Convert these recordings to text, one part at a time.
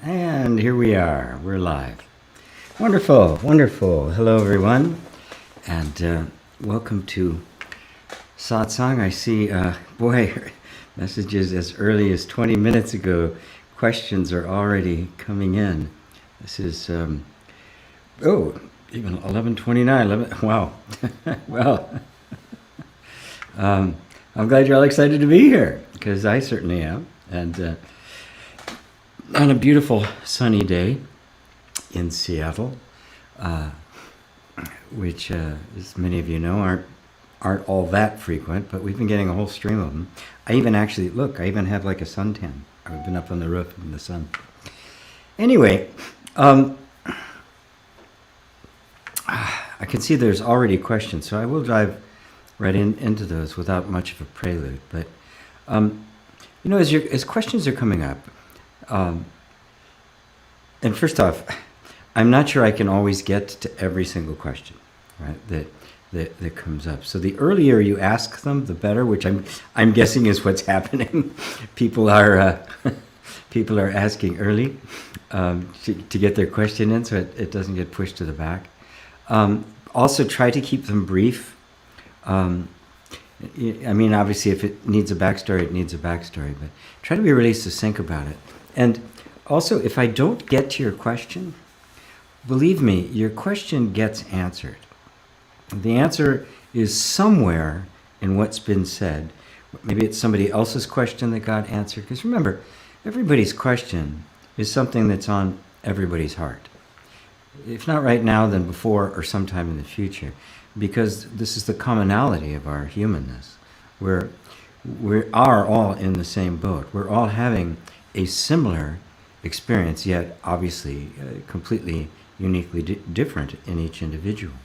And here we are. We're live. Wonderful, wonderful. Hello, everyone, and welcome to Satsang. I see, messages as early as 20 minutes ago. Questions are already coming in. This is, even 11:29. Wow. Well, I'm glad you're all excited to be here, because I certainly am. And on a beautiful sunny day in Seattle, which, as many of you know, aren't all that frequent, but we've been getting a whole stream of them. I even have like a suntan. I've been up on the roof in the sun. Anyway, I can see there's already questions, so I will dive right into those without much of a prelude. But as questions are coming up, and first off, I'm not sure I can always get to every single question, right, that comes up. So the earlier you ask them, the better, which I'm guessing is what's happening. People are asking early to get their question in, so it doesn't get pushed to the back. Also, try to keep them brief. Obviously, if it needs a backstory, it needs a backstory, but try to be really succinct about it. And also, if I don't get to your question, believe me, your question gets answered. The answer is somewhere in what's been said. Maybe it's somebody else's question that got answered. Because remember, everybody's question is something that's on everybody's heart. If not right now, then before or sometime in the future. Because this is the commonality of our humanness. We are all in the same boat. We're all having a similar experience, yet obviously completely uniquely different in each individual.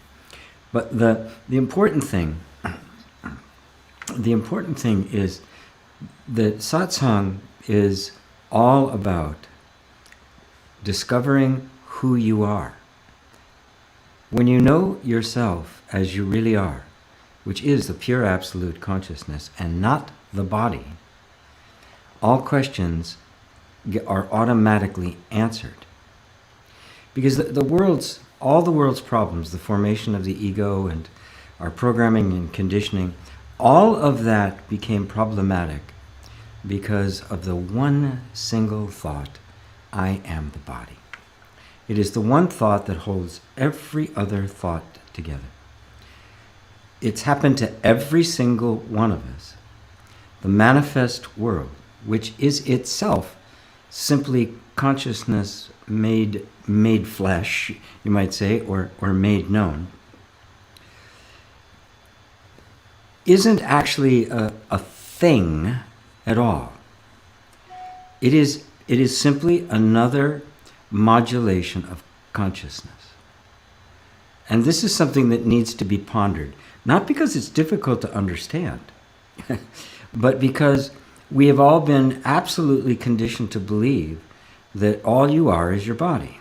But the important thing is that satsang is all about discovering who you are. When you know yourself as you really are, which is the pure absolute consciousness and not the body, all questions are automatically answered. Because all the world's problems, the formation of the ego and our programming and conditioning, all of that became problematic because of the one single thought, I am the body. It is the one thought that holds every other thought together. It's happened to every single one of us. The manifest world, which is itself simply consciousness made flesh, you might say, or made known, isn't actually a thing at all. It is simply another modulation of consciousness. And this is something that needs to be pondered, not because it's difficult to understand, but because we have all been absolutely conditioned to believe that all you are is your body,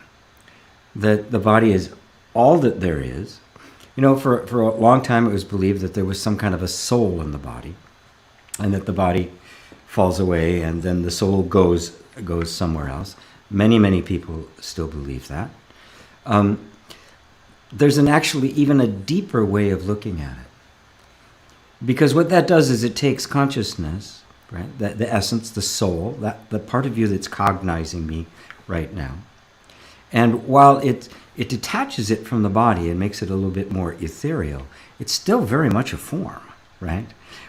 that the body is all that there is. For a long time it was believed that there was some kind of a soul in the body, and that the body falls away and then the soul goes somewhere else. Many people still believe that. There's actually even a deeper way of looking at it. Because what that does is it takes consciousness, right? The essence, the soul, the part of you that's cognizing me right now. And while it detaches it from the body and makes it a little bit more ethereal, it's still very much a form, right?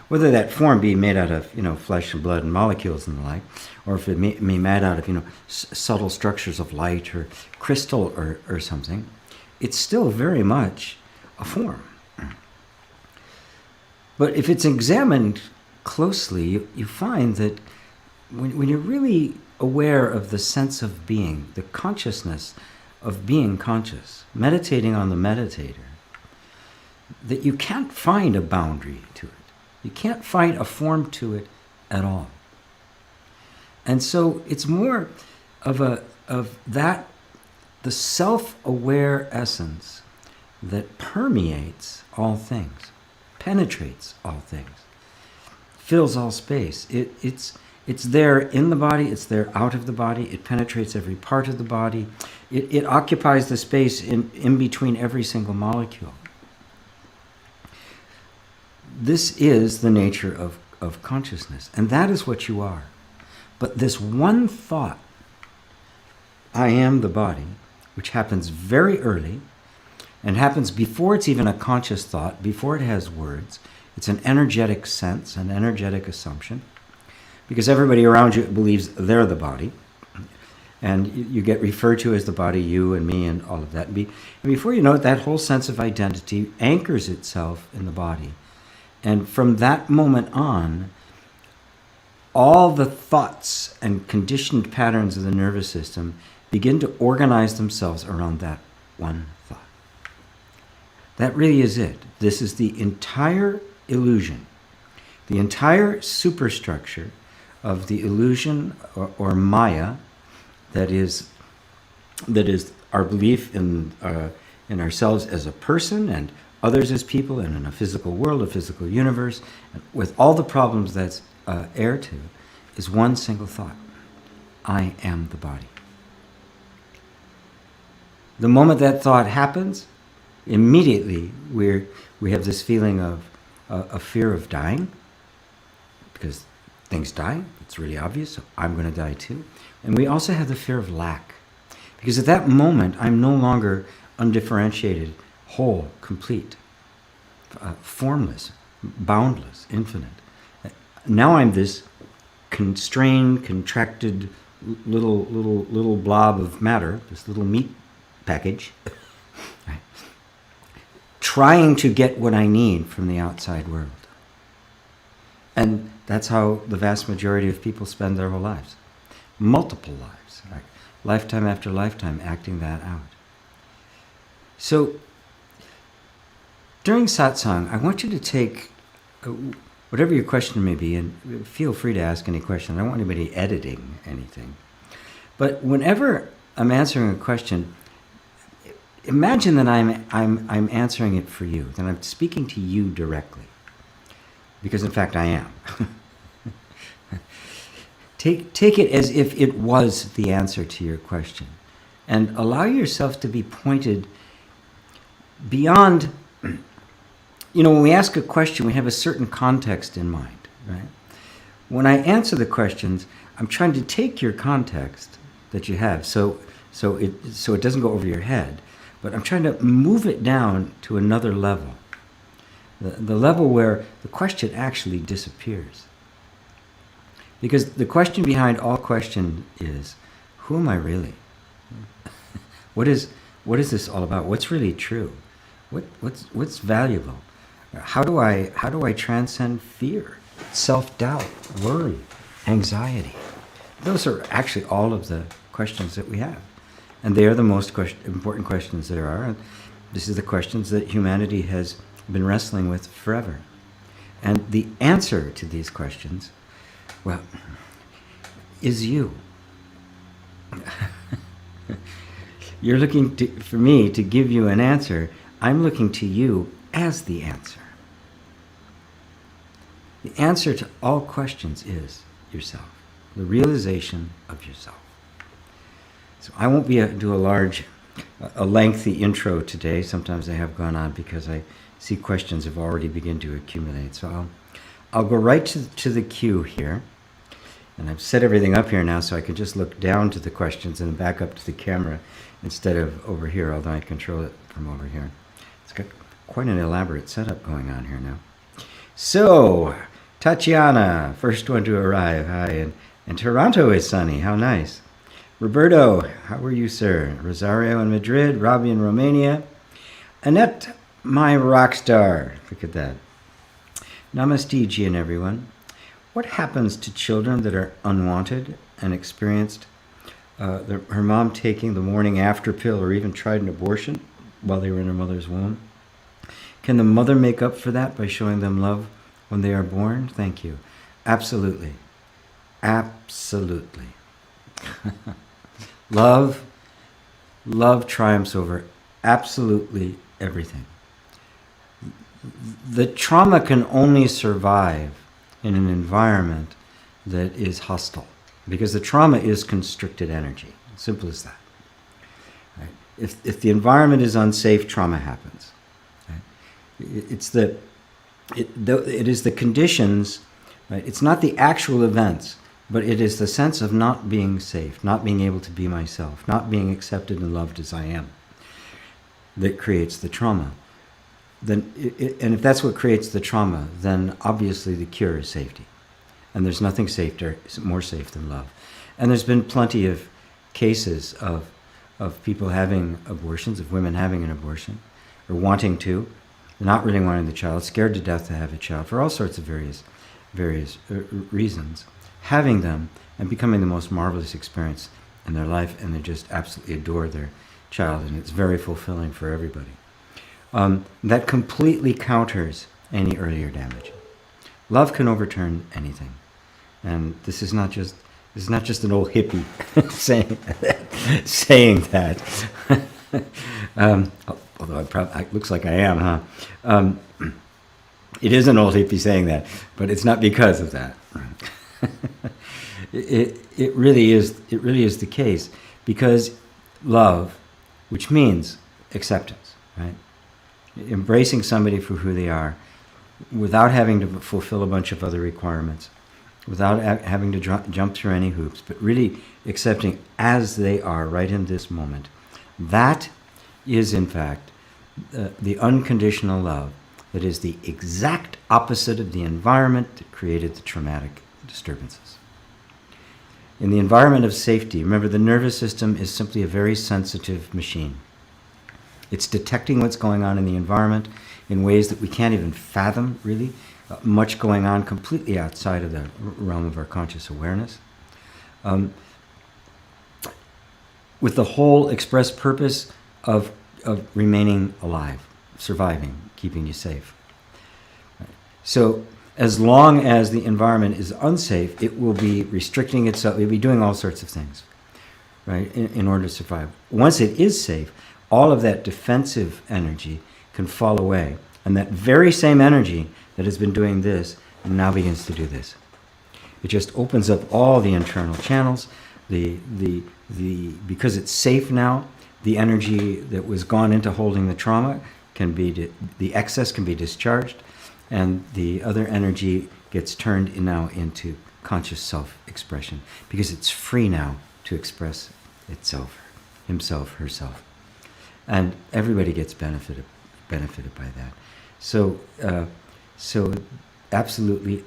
Whether that form be made out of, flesh and blood and molecules and the like, or if it may be made out of, subtle structures of light or crystal or something, it's still very much a form. But if it's examined closely, you find that when you're really aware of the sense of being, the consciousness of being conscious, meditating on the meditator, that you can't find a boundary to it. You can't find a form to it at all. And so it's more of the self-aware essence that permeates all things, penetrates all things, fills all space. It's It's there in the body, it's there out of the body, it penetrates every part of the body. It occupies the space in between every single molecule. This is the nature of consciousness, and that is what you are. But this one thought, I am the body, which happens very early, and happens before it's even a conscious thought, before it has words. It's an energetic sense, an energetic assumption, because everybody around you believes they're the body, and you get referred to as the body, you and me and all of that. And before you know it, that whole sense of identity anchors itself in the body. And from that moment on, all the thoughts and conditioned patterns of the nervous system begin to organize themselves around that one thought. That really is it. This is the entire illusion, the entire superstructure of the illusion or Maya that is our belief in ourselves as a person and others as people and in a physical world, a physical universe, with all the problems that's heir to, is one single thought. I am the body. The moment that thought happens, immediately we have this feeling of a fear of dying, because things die. It's really obvious. So I'm going to die too. And we also have the fear of lack, because at that moment I'm no longer undifferentiated, whole, complete, formless, boundless, infinite. Now I'm this constrained, contracted little blob of matter, this little meat package, right, trying to get what I need from the outside world. And that's how the vast majority of people spend their whole lives. Multiple lives, right? Lifetime after lifetime, acting that out. So, during satsang, I want you to take whatever your question may be, and feel free to ask any question. I don't want anybody editing anything. But whenever I'm answering a question, imagine that I'm answering it for you, that I'm speaking to you directly. Because in fact I am. Take it as if it was the answer to your question. And allow yourself to be pointed beyond, when we ask a question, we have a certain context in mind, right? When I answer the questions, I'm trying to take your context that you have, so it doesn't go over your head, but I'm trying to move it down to another level. The level where the question actually disappears. Because the question behind all question is, who am I really? What is this all about? What's really true? What's valuable? How do I transcend fear, self-doubt, worry, anxiety? Those are actually all of the questions that we have. And they are the most important questions there are. And this is the questions that humanity has been wrestling with forever. And the answer to these questions, well, is you. You're looking for me to give you an answer. I'm looking to you as the answer. The answer to all questions is yourself, the realization of yourself. So I won't do a lengthy intro today. Sometimes I have gone on because I see questions have already begun to accumulate. So I'll go right to the queue here. And I've set everything up here now so I can just look down to the questions and back up to the camera instead of over here, although I control it from over here. It's got quite an elaborate setup going on here now. So, Tatiana, first one to arrive. Hi, and Toronto is sunny. How nice. Roberto, how are you, sir? Rosario in Madrid, Robbie in Romania. Annette, my rock star. Look at that. Namaste, G and everyone. What happens to children that are unwanted and experienced her mom taking the morning after pill or even tried an abortion while they were in her mother's womb? Can the mother make up for that by showing them love when they are born? Thank you. Absolutely. Absolutely. Love triumphs over absolutely everything. The trauma can only survive in an environment that is hostile, because the trauma is constricted energy. Simple as that. Right? If the environment is unsafe, trauma happens. Right? It is the conditions. Right? It's not the actual events, but it is the sense of not being safe, not being able to be myself, not being accepted and loved as I am, that creates the trauma. And if that's what creates the trauma, then obviously the cure is safety. And there's nothing more safe than love. And there's been plenty of cases of people having abortions, of women having an abortion, or wanting to, not really wanting the child, scared to death to have a child, for all sorts of various reasons, having them and becoming the most marvelous experience in their life, and they just absolutely adore their child, and it's very fulfilling for everybody. That completely counters any earlier damage. Love can overturn anything, and this is not just an old hippie saying that. Although it looks like I am, huh? It is an old hippie saying that, but it's not because of that. It really is the case, because love, which means acceptance, right? Embracing somebody for who they are, without having to fulfill a bunch of other requirements, without having to jump through any hoops, but really accepting as they are right in this moment. That is, in fact, the unconditional love that is the exact opposite of the environment that created the traumatic disturbances. In the environment of safety, remember, the nervous system is simply a very sensitive machine. It's detecting what's going on in the environment in ways that we can't even fathom, really. Much going on completely outside of the realm of our conscious awareness. With the whole express purpose of remaining alive, surviving, keeping you safe. So as long as the environment is unsafe, it will be restricting itself, it will be doing all sorts of things, right, in order to survive. Once it is safe, all of that defensive energy can fall away. And that very same energy that has been doing this now begins to do this. It just opens up all the internal channels. Because it's safe now, the energy that was gone into holding the trauma the excess can be discharged, and the other energy gets turned now into conscious self-expression, because it's free now to express itself, himself, herself. And everybody gets benefited by that. So absolutely,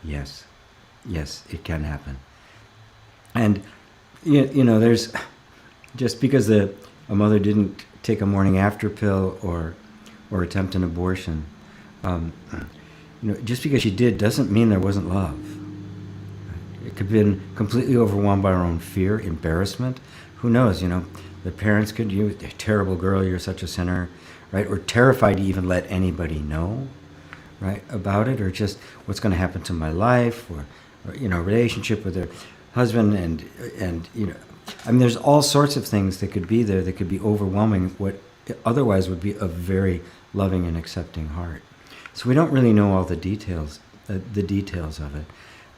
yes, it can happen. And you know, there's, just because a mother didn't take a morning after pill or attempt an abortion, just because she did doesn't mean there wasn't love. It could have been completely overwhelmed by her own fear, embarrassment. Who knows? The parents could, "You terrible girl, you're such a sinner," right? Or terrified to even let anybody know, right, about it, or just what's going to happen to my life, or relationship with their husband, and there's all sorts of things that could be there that could be overwhelming what otherwise would be a very loving and accepting heart. So we don't really know all the details of it,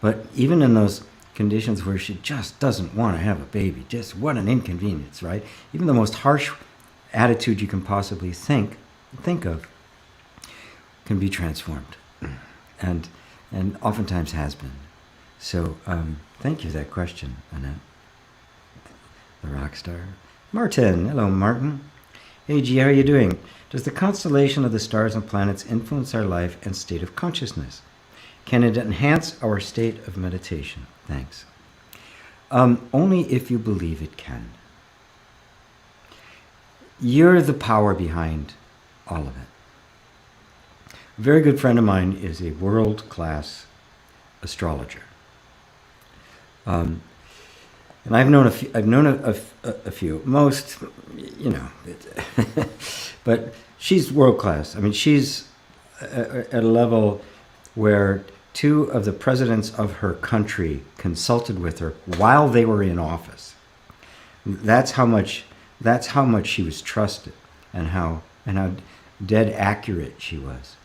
but even in those conditions where she just doesn't want to have a baby, just what an inconvenience, right? Even the most harsh attitude you can possibly think of can be transformed, and oftentimes has been. So thank you for that question, Annette, the rock star. Martin, hello Martin. Hey G, how are you doing? Does the constellation of the stars and planets influence our life and state of consciousness? Can it enhance our state of meditation? Thanks. Only if you believe it can. You're the power behind all of it. A very good friend of mine is a world-class astrologer. And I've known a few, most, but she's world-class. I mean, she's at a level where two of the presidents of her country consulted with her while they were in office. That's how much she was trusted, and how dead accurate she was,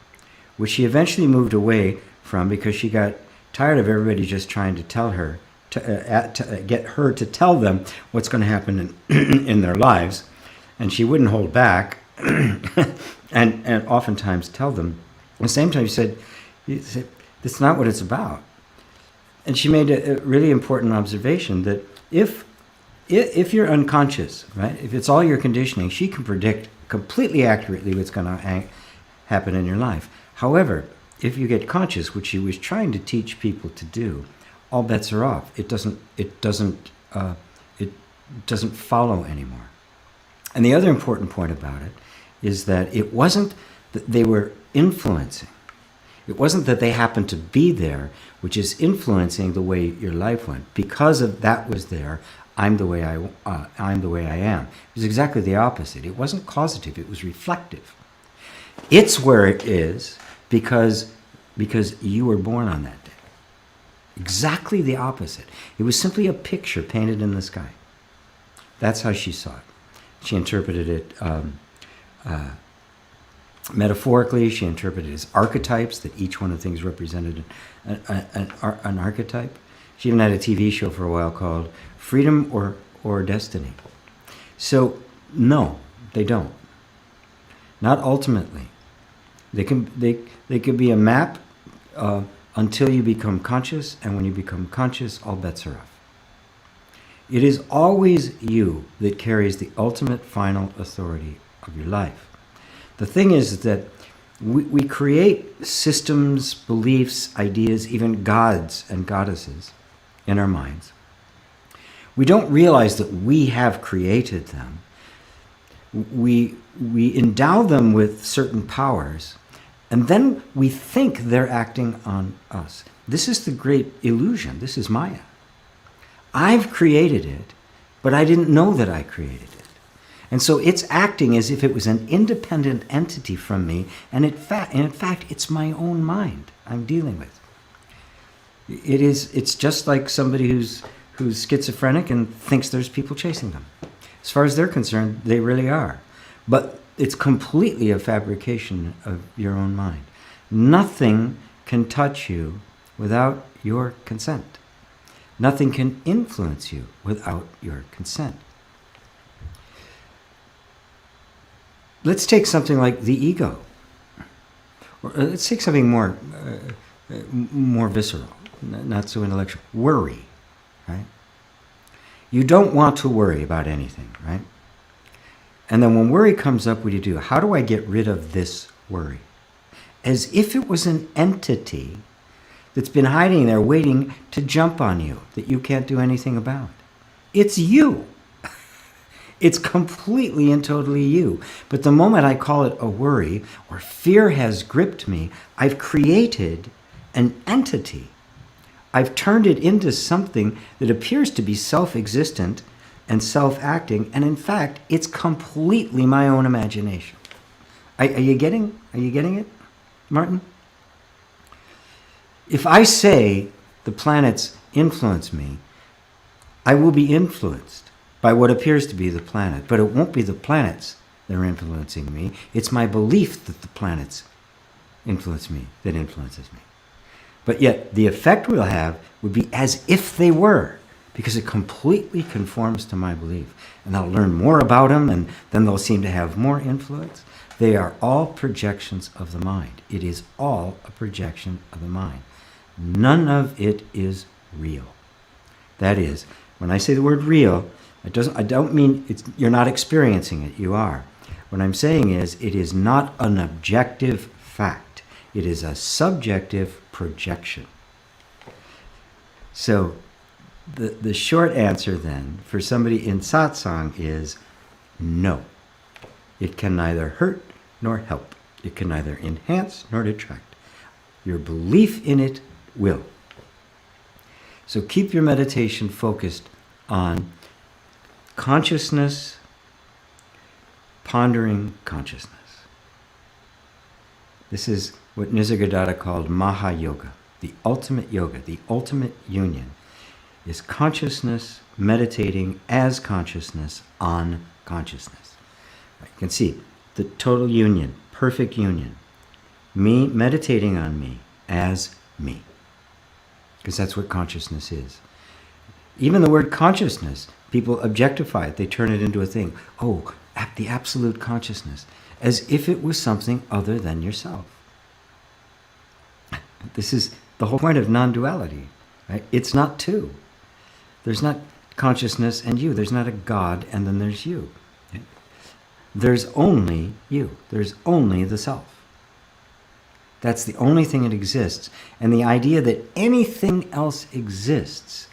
which she eventually moved away from because she got tired of everybody just trying to tell her, to get her to tell them what's going to happen in their lives. And she wouldn't hold back and oftentimes tell them. At the same time, he said, that's not what it's about. And she made a really important observation that if you're unconscious, right, if it's all your conditioning, she can predict completely accurately what's going to happen in your life. However, if you get conscious, which she was trying to teach people to do, all bets are off. It doesn't follow anymore. And the other important point about it is that it wasn't that they were influencing. It wasn't that they happened to be there, which is influencing the way your life went. Because of that was there, I'm the way I am. It was exactly the opposite. It wasn't causative, it was reflective. It's where it is because you were born on that day. Exactly the opposite. It was simply a picture painted in the sky. That's how she saw it. She interpreted it metaphorically. She interpreted it as archetypes, that each one of the things represented an archetype. She even had a TV show for a while called Freedom or Destiny. So, no, they don't. Not ultimately. They could be a map until you become conscious, and when you become conscious, all bets are off. It is always you that carries the ultimate final authority of your life. The thing is that we create systems, beliefs, ideas, even gods and goddesses in our minds. We don't realize that we have created them. We endow them with certain powers, and then we think they're acting on us. This is the great illusion. This is Maya. I've created it, but I didn't know that I created it. And so it's acting as if it was an independent entity from me, and in fact, it's my own mind I'm dealing with. It's just like somebody who's schizophrenic and thinks there's people chasing them. As far as they're concerned, they really are. But it's completely a fabrication of your own mind. Nothing can touch you without your consent. Nothing can influence you without your consent. Let's take something like the ego. Or let's take something more visceral, not so intellectual. Worry, right? You don't want to worry about anything, right? And then when worry comes up, what do? How do I get rid of this worry? As if it was an entity that's been hiding there waiting to jump on you, that you can't do anything about. It's you. It's completely and totally you. But the moment I call it a worry, or fear has gripped me, I've created an entity. I've turned it into something that appears to be self-existent and self-acting, and in fact, it's completely my own imagination. Are you getting it, Martin? If I say the planets influence me, I will be influenced by what appears to be the planet, but it won't be the planets that are influencing me. It's my belief that the planets influence me that influences me. But yet, the effect we'll have would be as if they were, because it completely conforms to my belief. And I'll learn more about them, and then they'll seem to have more influence. They are all projections of the mind. It is all a projection of the mind. None of it is real. That is, when I say the word real, I don't mean you're not experiencing it. You are. What I'm saying is it is not an objective fact. It is a subjective projection. So the short answer then for somebody in satsang is no. It can neither hurt nor help. It can neither enhance nor detract. Your belief in it will. So keep your meditation focused on consciousness, pondering consciousness. This is what Nisargadatta called Maha Yoga, the ultimate yoga, the ultimate union, is consciousness meditating as consciousness on consciousness. You can see the total union, perfect union. Me meditating on me as me. because that's what consciousness is. Even the word consciousness, people objectify it. They turn it into a thing. Oh, the absolute consciousness, as if it was something other than yourself. This is the whole point of non-duality, right? It's not two. There's not consciousness and you. There's not a God and then there's you. There's only you. There's only the self. That's the only thing that exists. And the idea that anything else exists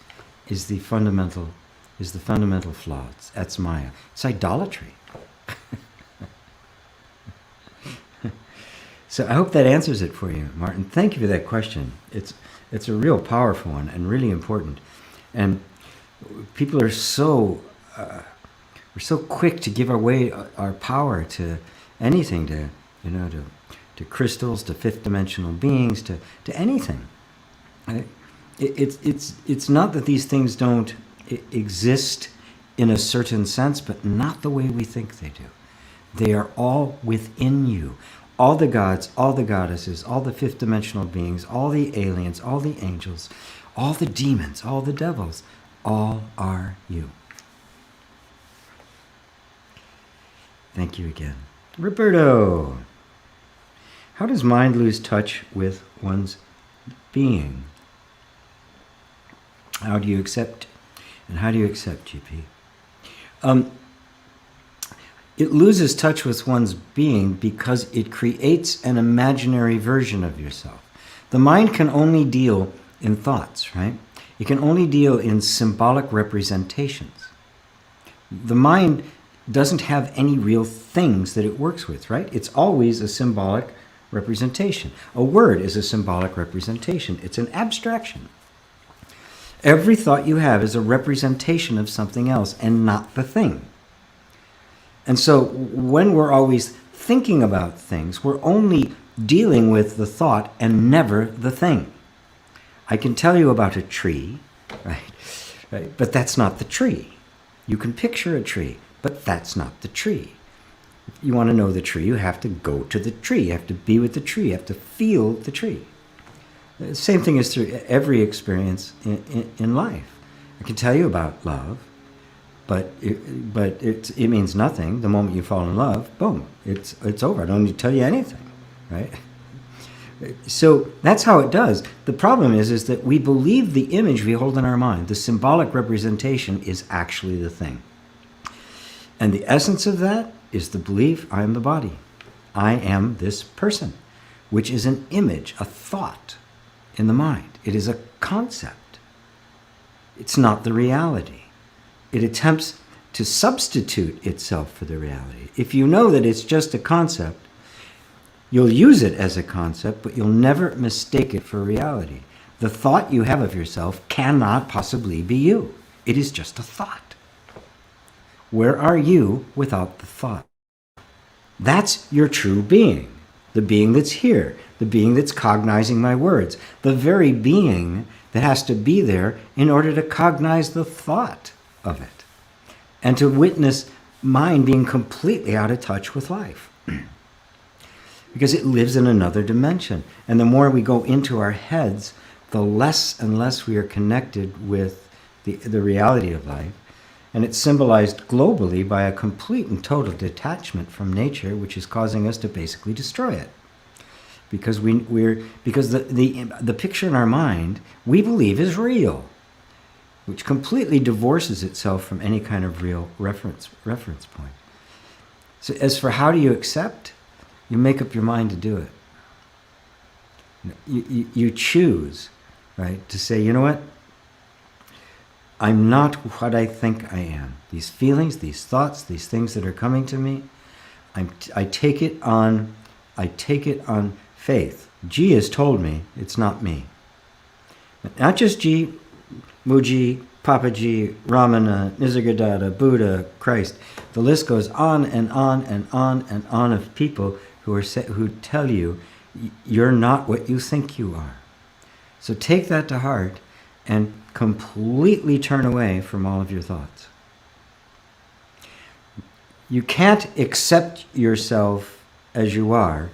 is the fundamental flaw. That's Maya. It's idolatry. So I hope that answers it for you, Martin. Thank you for that question. It's a real powerful one and really important. And people are so we're so quick to give away our power to anything, to crystals, to fifth dimensional beings, to anything. It's not that these things don't exist in a certain sense, but not the way we think they do. They are all within you. All the gods, all the goddesses, all the fifth dimensional beings, all the aliens, all the angels, all the demons, all the devils, all are you. Thank you again. Roberto, how does mind lose touch with one's being? How do you accept, and how do you accept, GP? It loses touch with one's being because it creates an imaginary version of yourself. The mind can only deal in thoughts, right? It can only deal in symbolic representations. The mind doesn't have any real things that it works with, right? It's always a symbolic representation. A word is a symbolic representation. It's an abstraction. Every thought you have is a representation of something else and not the thing. And so when we're always thinking about things, we're only dealing with the thought and never the thing. I can tell you about a tree, right? But that's not the tree. You can picture a tree, but that's not the tree. If you want to know the tree, you have to go to the tree. You have to be with the tree. You have to feel the tree. The same thing is through every experience in life. I can tell you about love, but it means nothing. The moment you fall in love, boom, it's over. I don't need to tell you anything, right? So that's how it does. The problem is that we believe the image we hold in our mind, the symbolic representation, is actually the thing. And the essence of that is the belief, I am the body. I am this person, which is an image, a thought in the mind. It is a concept. It's not the reality. It attempts to substitute itself for the reality. If you know that it's just a concept, you'll use it as a concept, but you'll never mistake it for reality. The thought you have of yourself cannot possibly be you. It is just a thought. Where are you without the thought? That's your true being. The being that's here. The being that's cognizing my words. The very being that has to be there in order to cognize the thought of it. And to witness mind being completely out of touch with life. Because it lives in another dimension. And the more we go into our heads, the less and less we are connected with the reality of life. And it's symbolized globally by a complete and total detachment from nature, which is causing us to basically destroy it. Because the picture in our mind we believe is real, which completely divorces itself from any kind of real reference point. So as for how do you accept, you make up your mind to do it. You choose, right, to say, you know what? I'm not what I think I am. These feelings, these thoughts, these things that are coming to me, I take it on faith. G has told me it's not me. Not just G, Muji, Papaji, Ramana, Nisargadatta, Buddha, Christ. The list goes on and on and on and on of people who tell you you're not what you think you are. So take that to heart and completely turn away from all of your thoughts. You can't accept yourself as you are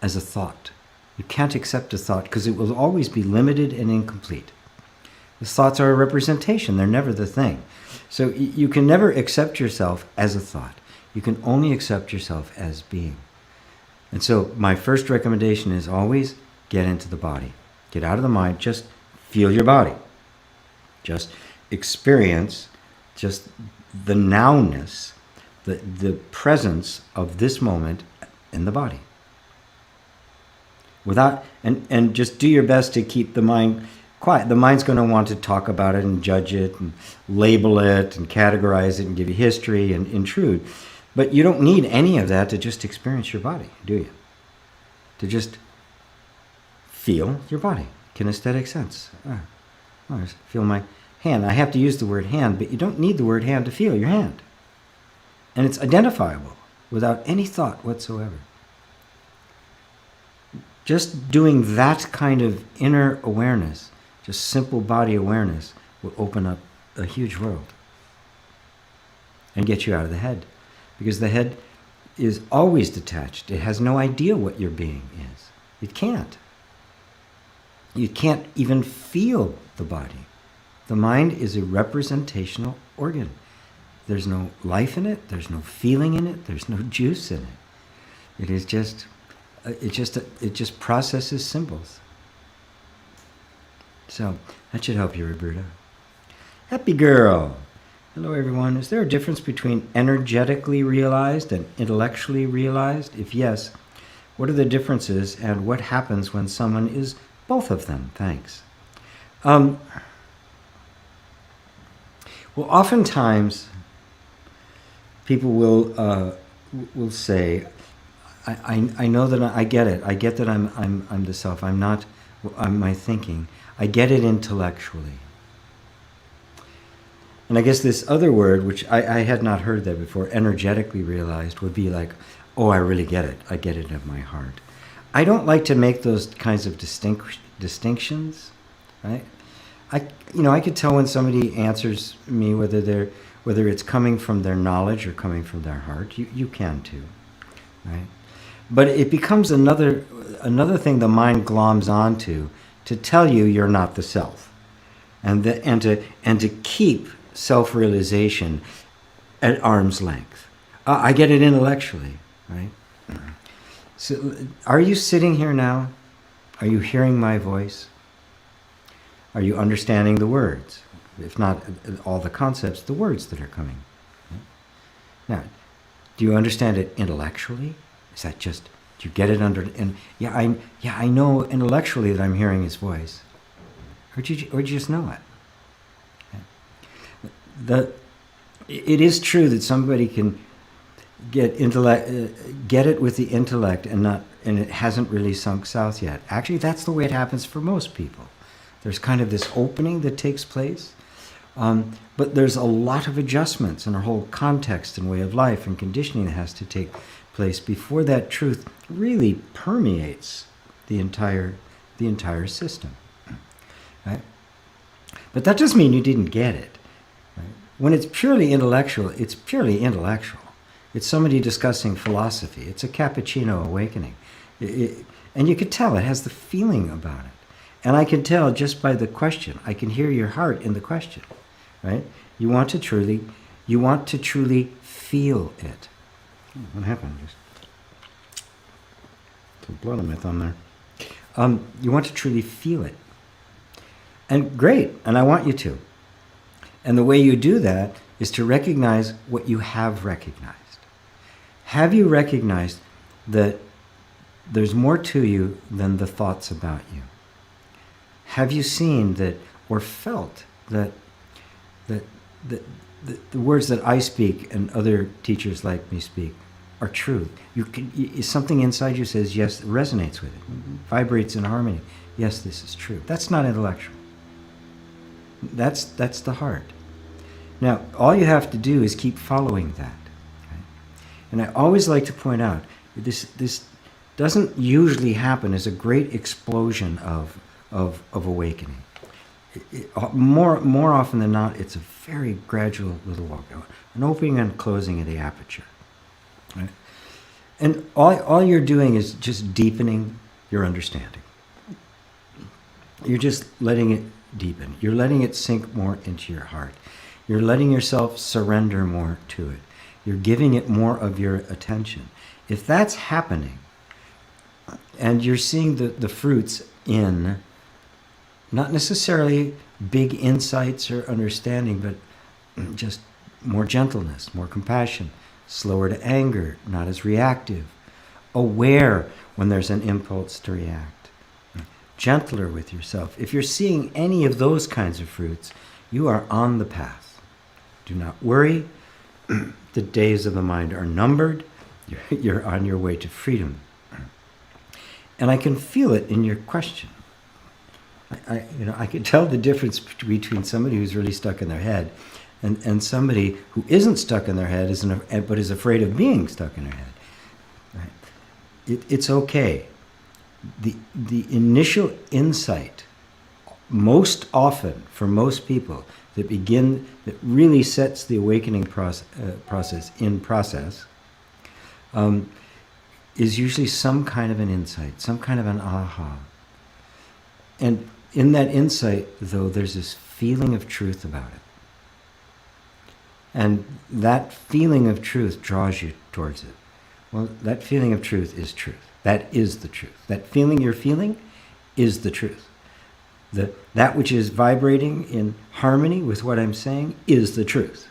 as a thought. You can't accept a thought because it will always be limited and incomplete. The thoughts are a representation. They're never the thing. So you can never accept yourself as a thought. You can only accept yourself as being. And so my first recommendation is always get into the body. Get out of the mind. Just feel your body. Just experience just the nowness, the presence of this moment in the body. Without and just do your best to keep the mind quiet. The mind's going to want to talk about it and judge it and label it and categorize it and give you history and intrude. But you don't need any of that to just experience your body, do you? To just feel your body. Kinesthetic sense. I just feel my hand. I have to use the word hand, but you don't need the word hand to feel your hand. And it's identifiable without any thought whatsoever. Just doing that kind of inner awareness, just simple body awareness, will open up a huge world and get you out of the head. Because the head is always detached. It has no idea what your being is. It can't. You can't even feel the body. The mind is a representational organ. There's no life in it. There's no feeling in it. There's no juice in it. It is just, it just processes symbols. So that should help you, Roberta. Happy girl. Hello, everyone. Is there a difference between energetically realized and intellectually realized? If yes, what are the differences and what happens when someone is both of them? Thanks. Well, oftentimes people will say, I know that I get it. I get that I'm the self. I'm not. I'm my thinking. I get it intellectually. And I guess this other word, which I had not heard that before, energetically realized, would be like, oh, I really get it. I get it in my heart. I don't like to make those kinds of distinctions, right? I could tell when somebody answers me whether it's coming from their knowledge or coming from their heart. You can too, right? But it becomes another thing the mind gloms onto to tell you you're not the self, and to keep self-realization at arm's length. I get it intellectually, right? So, are you sitting here now? Are you hearing my voice? Are you understanding the words? If not all the concepts, the words that are coming. Now, do you understand it intellectually? Is that just, do you get it under? And I know intellectually that I'm hearing his voice. Or do you just know it? It is true that somebody can get it with the intellect and it hasn't really sunk south yet. Actually, that's the way it happens for most people. There's kind of this opening that takes place, but there's a lot of adjustments in our whole context and way of life and conditioning that has to take place before that truth really permeates the entire system. Right? But that doesn't mean you didn't get it. Right? When it's purely intellectual, it's purely intellectual. It's somebody discussing philosophy. It's a cappuccino awakening. And you could tell it has the feeling about it. And I can tell just by the question. I can hear your heart in the question. Right? You want to truly feel it. What happened? Just some blood on my thumb there. You want to truly feel it. And great, and I want you to. And the way you do that is to recognize what you have recognized. Have you recognized that there's more to you than the thoughts about you? Have you seen that or felt that the words that I speak and other teachers like me speak are true? Something inside you says, yes, it resonates with it, vibrates in harmony. Yes, this is true. That's not intellectual. That's the heart. Now, all you have to do is keep following that. Okay? And I always like to point out, this doesn't usually happen as a great explosion of awakening. More often than not, it's a very gradual little walk, an opening and closing of the aperture. Right? And all you're doing is just deepening your understanding. You're just letting it deepen. You're letting it sink more into your heart. You're letting yourself surrender more to it. You're giving it more of your attention. If that's happening, and you're seeing the fruits in not necessarily big insights or understanding, but just more gentleness, more compassion, slower to anger, not as reactive, aware when there's an impulse to react, gentler with yourself. If you're seeing any of those kinds of fruits, you are on the path. Do not worry. The days of the mind are numbered. You're on your way to freedom. And I can feel it in your question. I can tell the difference between somebody who's really stuck in their head and somebody who isn't stuck in their head but is afraid of being stuck in their head. Right? It's okay. The initial insight, most often for most people, that really sets the awakening process in process, is usually some kind of an insight, some kind of an aha. And in that insight, though, there's this feeling of truth about it. And that feeling of truth draws you towards it. Well, that feeling of truth is truth. That is the truth. That feeling you're feeling is the truth. That which is vibrating in harmony with what I'm saying is the truth.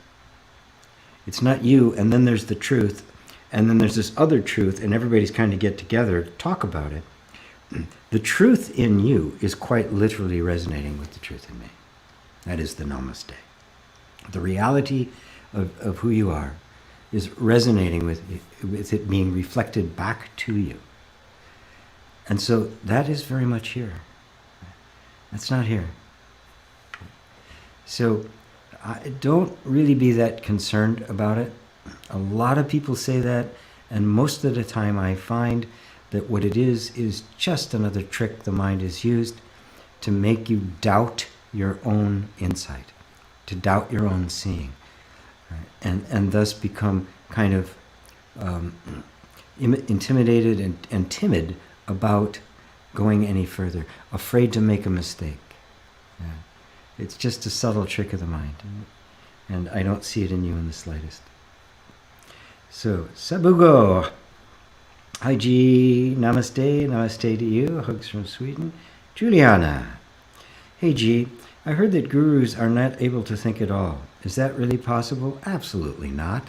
It's not you, and then there's the truth, and then there's this other truth, and everybody's kind of get together to talk about it. The truth in you is quite literally resonating with the truth in me. That is the namaste. The reality of who you are is resonating with it being reflected back to you. And so that is very much here. That's not here. So don't really be that concerned about it. A lot of people say that, and most of the time I find that what it is just another trick the mind has used to make you doubt your own insight, to doubt your own seeing, right? And thus become kind of intimidated and timid about going any further, afraid to make a mistake. Yeah. It's just a subtle trick of the mind, and I don't see it in you in the slightest. So, Sabugo. Hi G, namaste, namaste to you, hugs from Sweden. Juliana. Hey G, I heard that gurus are not able to think at all. Is that really possible? Absolutely not.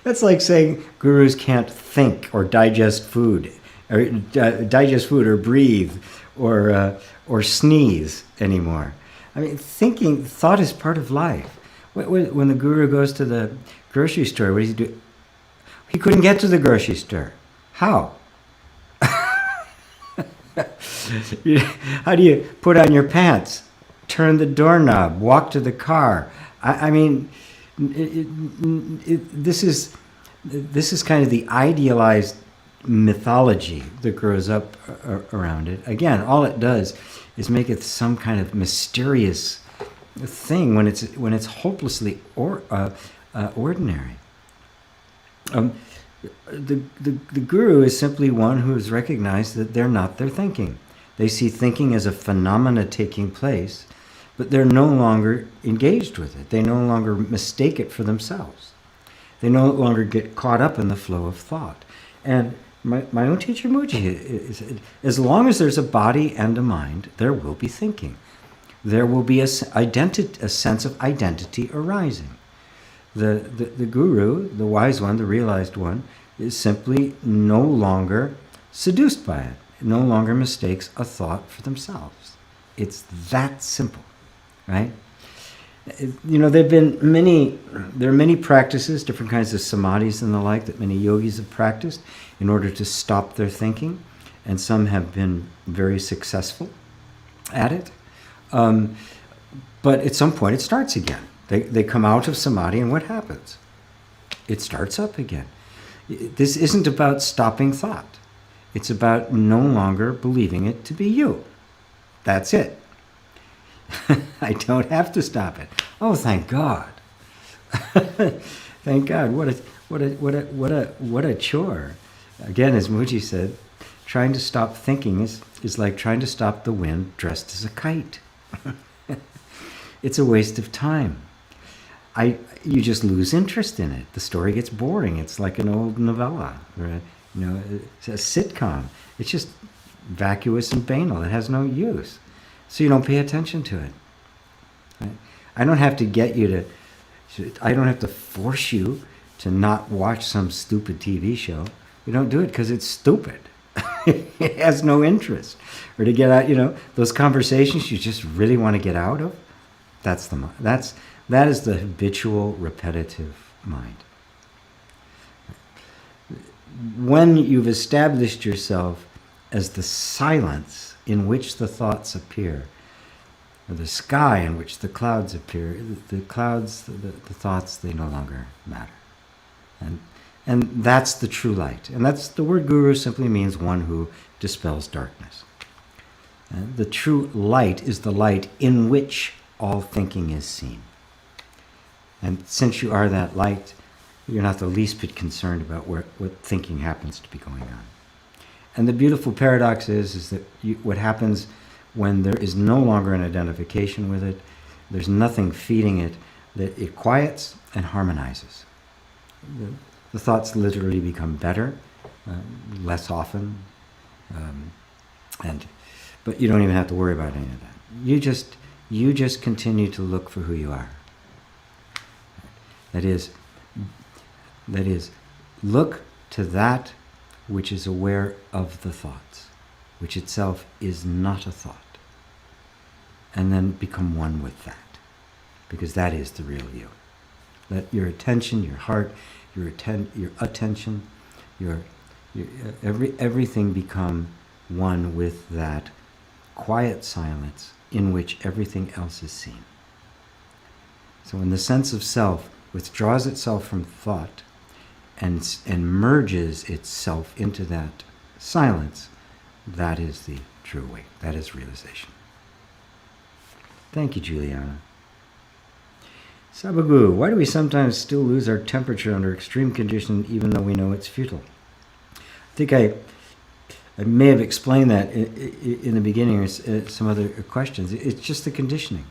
That's like saying gurus can't think or digest food, or breathe, or sneeze anymore. I mean, thought is part of life. When the guru goes to the grocery store, what does he do? He couldn't get to the grocery store. How? How do you put on your pants, turn the doorknob, walk to the car? I mean, this is kind of the idealized mythology that grows up around it. Again, all it does is make it some kind of mysterious thing when it's hopelessly ordinary. The guru is simply one who has recognized that they're not their thinking. They see thinking as a phenomena taking place, but they're no longer engaged with it. They no longer mistake it for themselves. They no longer get caught up in the flow of thought. And my own teacher Muji is, as long as there's a body and a mind, there will be thinking. There will be a sense of identity arising. The guru, the wise one, the realized one, is simply no longer seduced by it, no longer mistakes a thought for themselves. It's that simple, right? You know, there are many practices, different kinds of samadhis and the like that many yogis have practiced in order to stop their thinking, and some have been very successful at it. But at some point it starts again. They come out of samadhi, and what happens? It starts up again. This isn't about stopping thought. It's about no longer believing it to be you. That's it. I don't have to stop it. Oh, thank God. Thank God. What a chore. Again, as Mooji said, trying to stop thinking is like trying to stop the wind dressed as a kite. It's a waste of time. You just lose interest in it. The story gets boring. It's like an old novella, or it's a sitcom. It's just vacuous and banal. It has no use. So you don't pay attention to it. Right? I don't have to get you I don't have to force you to not watch some stupid TV show. You don't do it because it's stupid. It has no interest. Or to get out, those conversations you just really want to get out of. That is the habitual, repetitive mind. When you've established yourself as the silence in which the thoughts appear, or the sky in which the clouds appear, the clouds, the thoughts, they no longer matter. And that's the true light. And that's the word guru simply means one who dispels darkness. And the true light is the light in which all thinking is seen. And since you are that light, you're not the least bit concerned about what thinking happens to be going on. And the beautiful paradox is that what happens when there is no longer an identification with it, there's nothing feeding it, that it quiets and harmonizes. The thoughts literally become better, less often, but you don't even have to worry about any of that. You just continue to look for who you are. That is, look to that which is aware of the thoughts, which itself is not a thought, and then become one with that, because that is the real you. Let your attention, your heart, your attention, everything become one with that quiet silence in which everything else is seen. So when the sense of self withdraws itself from thought and merges itself into that silence, that is the true way. That is realization. Thank you, Juliana. Sabagu, why do we sometimes still lose our temperature under extreme conditions even though we know it's futile? I think I may have explained that in the beginning or some other questions. It's just the conditioning,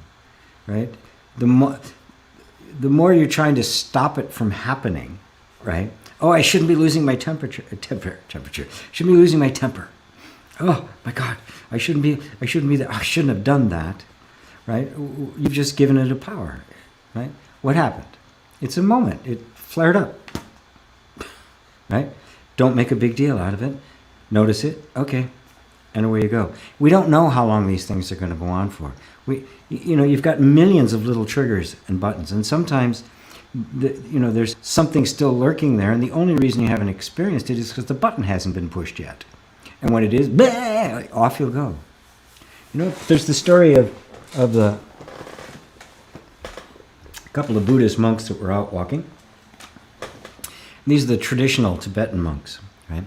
right? The more you're trying to stop it from happening, right? Oh, I shouldn't be losing my temperature. Shouldn't be losing my temper. Oh my God, I shouldn't be there. I shouldn't have done that, right? You've just given it a power, right? What happened? It's a moment. It flared up, right? Don't make a big deal out of it. Notice it. Okay, and away you go. We don't know how long these things are going to go on for. You've got millions of little triggers and buttons, and sometimes, there's something still lurking there, and the only reason you haven't experienced it is because the button hasn't been pushed yet. And when it is, bah, off you'll go. There's the story of the couple of Buddhist monks that were out walking. These are the traditional Tibetan monks, right?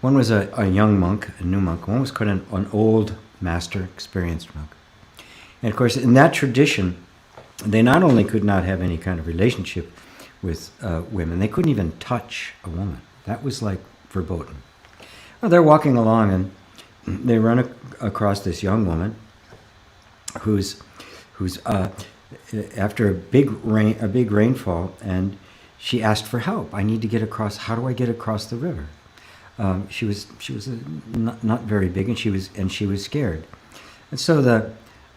One was a young monk, a new monk. One was quite an old master, experienced monk. And of course, in that tradition, they not only could not have any kind of relationship with women, they couldn't even touch a woman. That was like verboten. Well, they're walking along and they run across this young woman who's after a big rainfall, and she asked for help. I need to get across. How do I get across the river? She was not very big, and she was scared. And so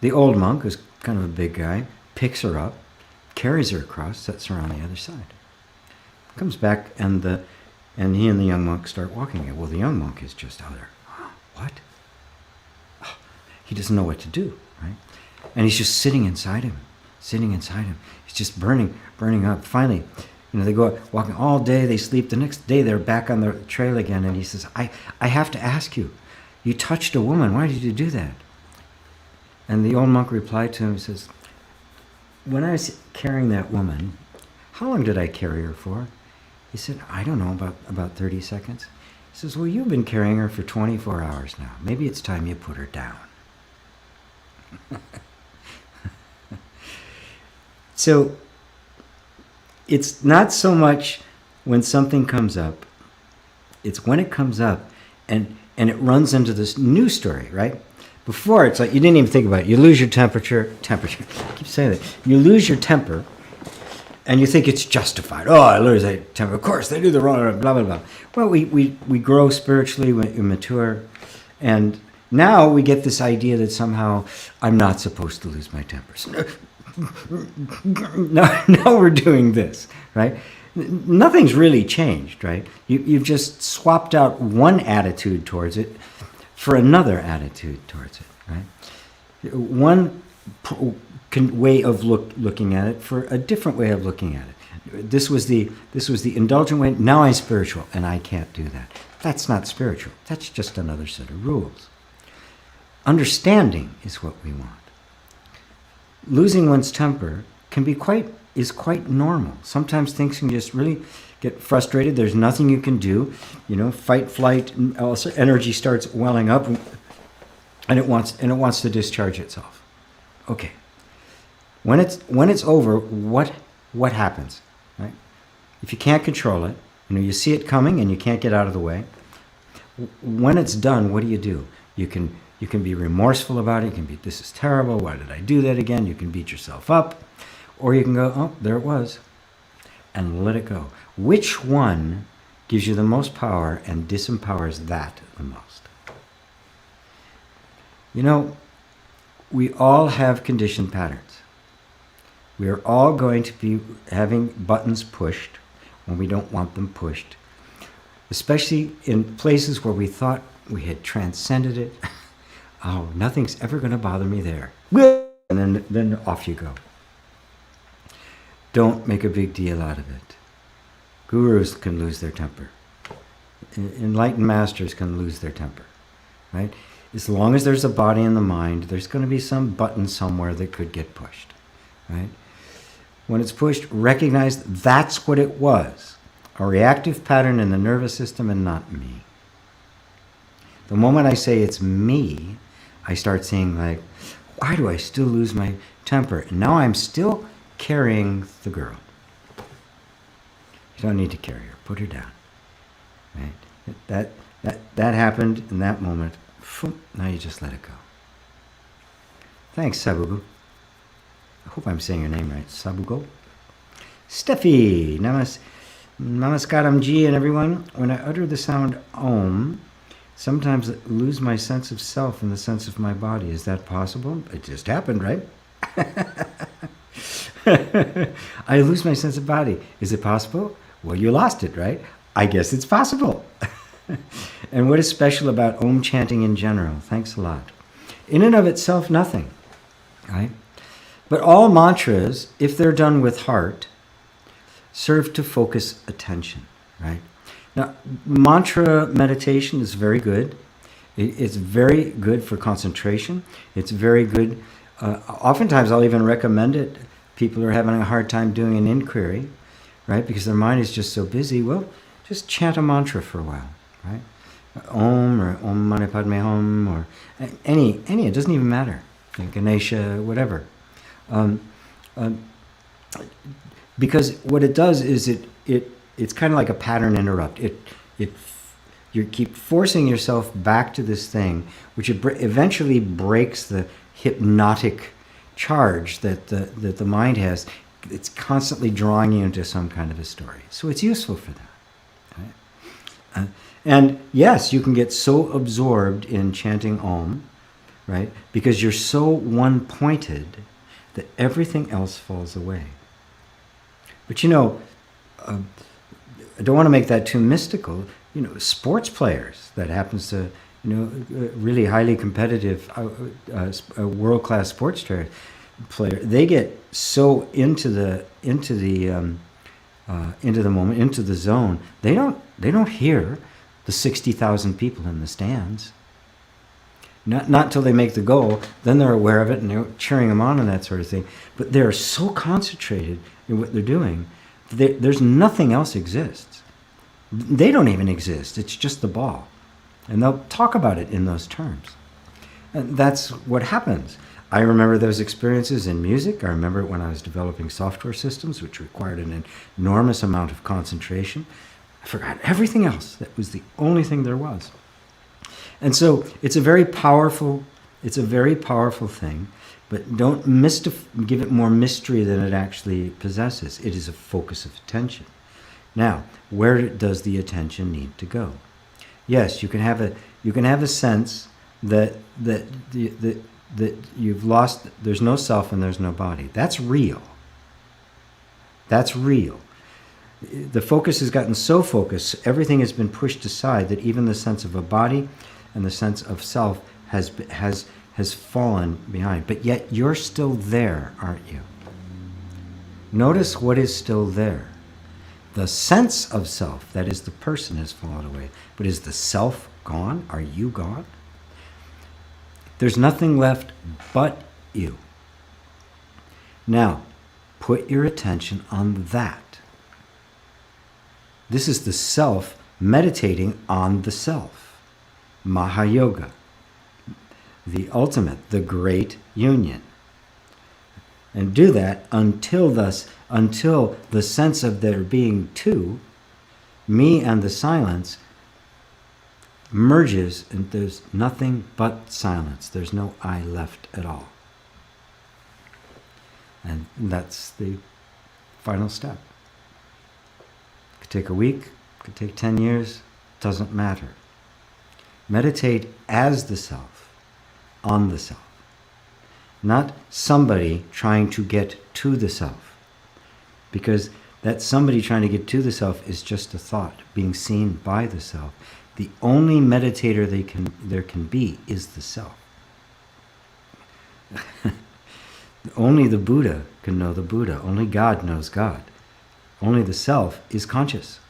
the old monk, who's kind of a big guy, picks her up, carries her across, sets her on the other side. Comes back, and he and the young monk start walking again. Well, the young monk is just out there. What? Oh, he doesn't know what to do, right? And he's just sitting inside him. He's just burning up. Finally, they go walking all day, they sleep. The next day, they're back on the trail again, and he says, I have to ask you, you touched a woman. Why did you do that? And the old monk replied to him, he says, when I was carrying that woman, how long did I carry her for? He said, I don't know, about 30 seconds. He says, well, you've been carrying her for 24 hours now. Maybe it's time you put her down. So it's not so much when something comes up It's when it comes up and it runs into this new story, right? Before, it's like you didn't even think about it. You lose your temperature. I keep saying that. You lose your temper, and you think it's justified. Oh, I lose my temper. Of course, they do the wrong, blah, blah, blah. Well, we grow spiritually, we mature, and now we get this idea that somehow I'm not supposed to lose my temper. So, now we're doing this, right? Nothing's really changed, right? You've just swapped out one attitude towards it for another attitude towards it, right? One way of looking at it for a different way of looking at it. This was the indulgent way. Now I'm spiritual, and I can't do that. That's not spiritual. That's just another set of rules. Understanding is what we want. Losing one's temper is quite normal. Sometimes things can just really get frustrated. There's nothing you can do. Fight, flight, also energy starts welling up, and it wants to discharge itself. Okay. When it's over, what happens? Right? If you can't control it, you see it coming and you can't get out of the way. When it's done, what do? You can be remorseful about it. You can be, this is terrible. Why did I do that again? You can beat yourself up. Or you can go, oh, there it was, and let it go. Which one gives you the most power and disempowers that the most? We all have conditioned patterns. We are all going to be having buttons pushed when we don't want them pushed, especially in places where we thought we had transcended it. Oh, nothing's ever going to bother me there. And then off you go. Don't make a big deal out of it. Gurus can lose their temper. Enlightened masters can lose their temper, right? As long as there's a body and the mind, there's going to be some button somewhere that could get pushed, right? When it's pushed, recognize that's what it was. A reactive pattern in the nervous system and not me. The moment I say it's me, I start seeing why do I still lose my temper? And now I'm still carrying the girl. You don't need to carry her. Put her down. Right? That happened in that moment. Now you just let it go. Thanks, Sabugo. I hope I'm saying your name right. Sabugo. Steffi. Namaskaram ji and everyone. When I utter the sound Om, sometimes I lose my sense of self and the sense of my body. Is that possible? It just happened, right? I lose my sense of body. Is it possible? Well, you lost it, right? I guess it's possible. And what is special about Om chanting in general? Thanks a lot. In and of itself, nothing, right? But all mantras, if they're done with heart, serve to focus attention, right? Now, mantra meditation is very good. It's very good for concentration. It's very good. Oftentimes, I'll even recommend it. People are having a hard time doing an inquiry, right? Because their mind is just so busy. Well, just chant a mantra for a while, right? Om or Om Mani Padme Hum or any. It doesn't even matter. Ganesha, whatever. Because what it does is it's kind of like a pattern interrupt. You keep forcing yourself back to this thing, which eventually breaks the hypnotic charge that the mind has. It's constantly drawing you into some kind of a story. So it's useful for that. Right? And yes, you can get so absorbed in chanting Om, right? Because you're so one-pointed that everything else falls away. But I don't want to make that too mystical. Sports players, that happens to, really highly competitive, world-class sports player, they get so into the moment, into the zone. They don't hear the 60,000 people in the stands. Not until they make the goal, then they're aware of it and they're cheering them on and that sort of thing. But they're so concentrated in what they're doing, there's nothing else exists. They don't even exist. It's just the ball. And they'll talk about it in those terms. And that's what happens. I remember those experiences in music. I remember it when I was developing software systems, which required an enormous amount of concentration. I forgot everything else. That was the only thing there was. And so it's a very powerful thing, but don't give it more mystery than it actually possesses. It is a focus of attention. Now, where does the attention need to go? Yes, you can have a sense that you've lost, there's no self and there's no body. That's real. That's real. The focus has gotten so focused, everything has been pushed aside that even the sense of a body and the sense of self has fallen behind. But yet you're still there, aren't you? Notice what is still there. The sense of self, that is the person, has fallen away. But is the self gone? Are you gone? There's nothing left but you. Now, put your attention on that. This is the self meditating on the self. Mahayoga. The ultimate, the great union. And do that until the sense of there being two, me and the silence, merges and there's nothing but silence. There's no I left at all. And that's the final step. It could take a week, it could take 10 years, doesn't matter. Meditate as the self, on the self. Not somebody trying to get to the self. Because that somebody trying to get to the self is just a thought being seen by the self. The only meditator there can be is the self. Only the Buddha can know the Buddha. Only God knows God. Only the self is conscious.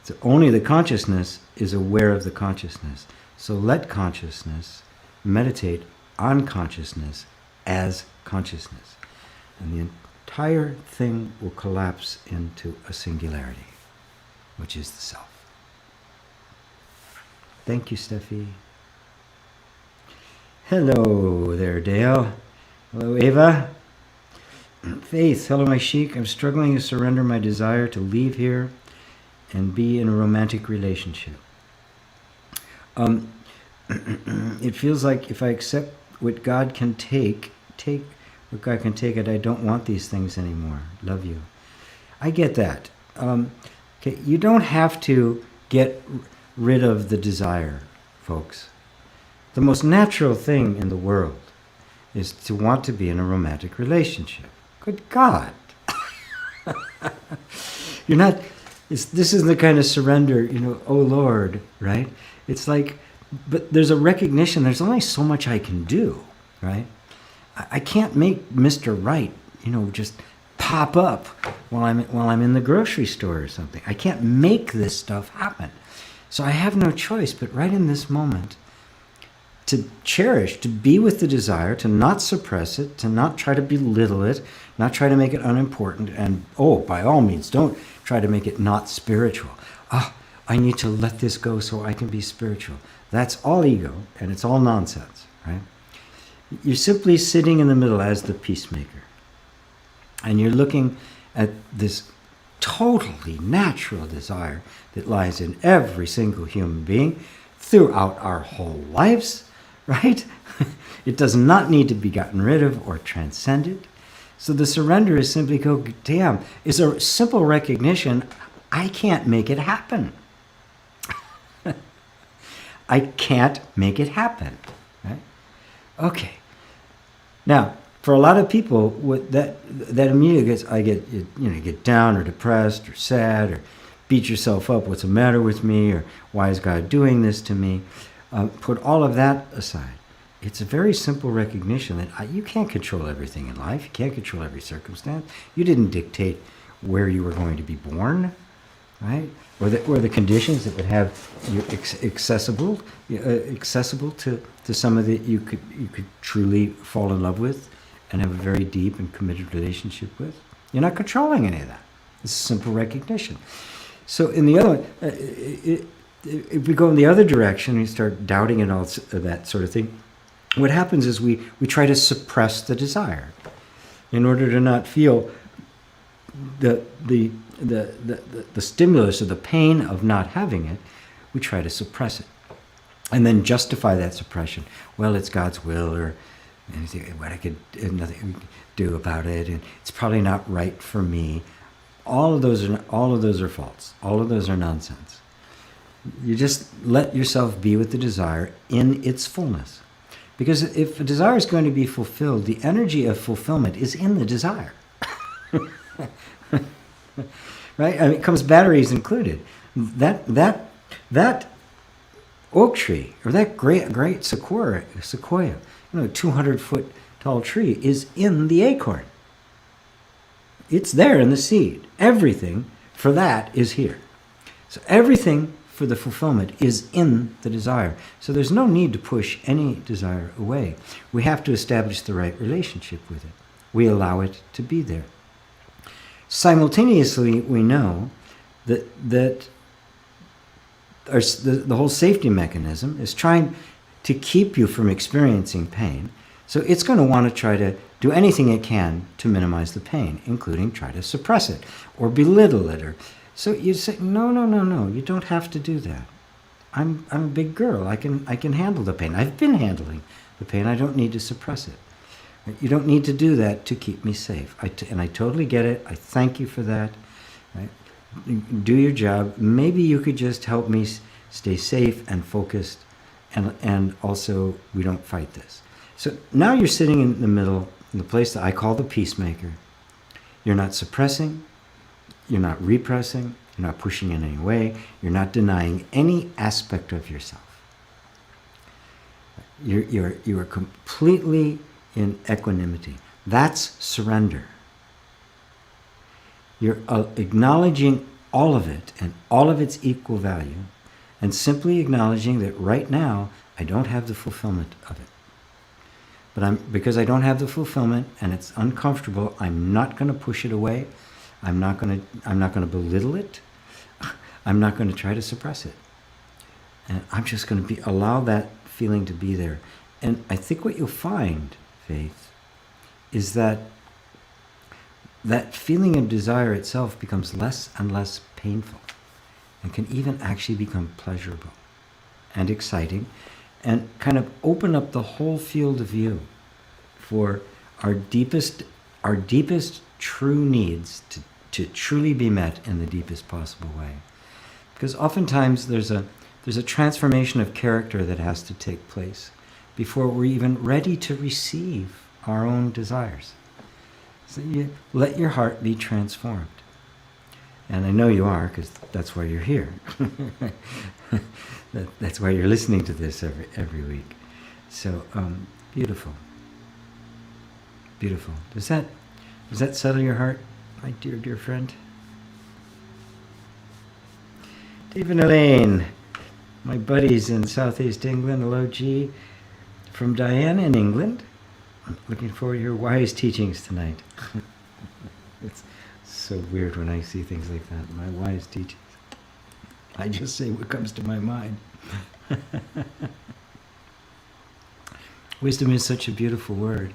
So only the consciousness is aware of the consciousness. So let consciousness meditate on consciousness as consciousness. And the entire thing will collapse into a singularity, which is the self. Thank you, Steffi. Hello there, Dale. Hello, Ava. Faith, hello, my sheik. I'm struggling to surrender my desire to leave here and be in a romantic relationship. It feels like if I accept what God can take what God can take it, I don't want these things anymore. Love you. I get that. Okay, you don't have to get rid of the desire, folks. The most natural thing in the world is to want to be in a romantic relationship. Good God. You're not, this isn't the kind of surrender, oh Lord, right? It's like, but there's a recognition, there's only so much I can do, right? I can't make Mr. Right, just pop up while I'm in the grocery store or something. I can't make this stuff happen. So I have no choice but right in this moment to cherish, to be with the desire, to not suppress it, to not try to belittle it, not try to make it unimportant, and by all means, don't try to make it not spiritual. I need to let this go so I can be spiritual. That's all ego, and it's all nonsense, right? You're simply sitting in the middle as the peacemaker. And you're looking at this totally natural desire that lies in every single human being throughout our whole lives, right? It does not need to be gotten rid of or transcended. So the surrender is simply is a simple recognition, I can't make it happen. I can't make it happen, right? Okay. Now, for a lot of people, what that immediately get down or depressed or sad or beat yourself up. What's the matter with me? Or why is God doing this to me? Put all of that aside. It's a very simple recognition that you can't control everything in life. You can't control every circumstance. You didn't dictate where you were going to be born, right? Or the conditions that would have you accessible to someone that you could truly fall in love with and have a very deep and committed relationship with. You're not controlling any of that. It's a simple recognition. So in the other, if we go in the other direction and you start doubting and all that sort of thing, what happens is we try to suppress the desire in order to not feel the the stimulus or the pain of not having it, we try to suppress it. And then justify that suppression. Well, it's God's will, or anything, what I could, nothing we could do about it, and it's probably not right for me. All of those are false. All of those are nonsense. You just let yourself be with the desire in its fullness. Because if a desire is going to be fulfilled, the energy of fulfillment is in the desire. Right? I mean, it comes batteries included. That oak tree, or that great sequoia, 200-foot tall tree, is in the acorn. It's there in the seed. Everything for that is here. So everything for the fulfillment is in the desire. So there's no need to push any desire away. We have to establish the right relationship with it. We allow it to be there. Simultaneously, we know that the whole safety mechanism is trying to keep you from experiencing pain. So it's going to want to try to do anything it can to minimize the pain, including try to suppress it or belittle it. So you say, no, you don't have to do that. I'm a big girl. I can handle the pain. I've been handling the pain. I don't need to suppress it. You don't need to do that to keep me safe. And I totally get it. I thank you for that. Right? Do your job. Maybe you could just help me stay safe and focused, and also we don't fight this. So now you're sitting in the middle, in the place that I call the peacemaker. You're not suppressing, you're not repressing, you're not pushing in any way, you're not denying any aspect of yourself. You are completely in equanimity. That's surrender. You're acknowledging all of it and all of its equal value, and simply acknowledging that right now I don't have the fulfillment of it. But because I don't have the fulfillment and it's uncomfortable, I'm not going to push it away. I'm not going to belittle it. I'm not going to try to suppress it. And I'm just going to allow that feeling to be there. And I think what you'll find, Faith, is that feeling of desire itself becomes less and less painful, and can even actually become pleasurable and exciting, and kind of open up the whole field of view for our deepest true needs to truly be met in the deepest possible way. Because oftentimes there's a transformation of character that has to take place before we're even ready to receive our own desires. So you let your heart be transformed. And I know you are, because that's why you're here. That's why you're listening to this every week. So beautiful. Beautiful. Does that settle your heart, my dear friend? Dave and Elaine, my buddies in Southeast England. Hello, G. From Diane in England. I'm looking forward to your wise teachings tonight. It's so weird when I see things like that. My wise teachings. I just say what comes to my mind. Wisdom is such a beautiful word.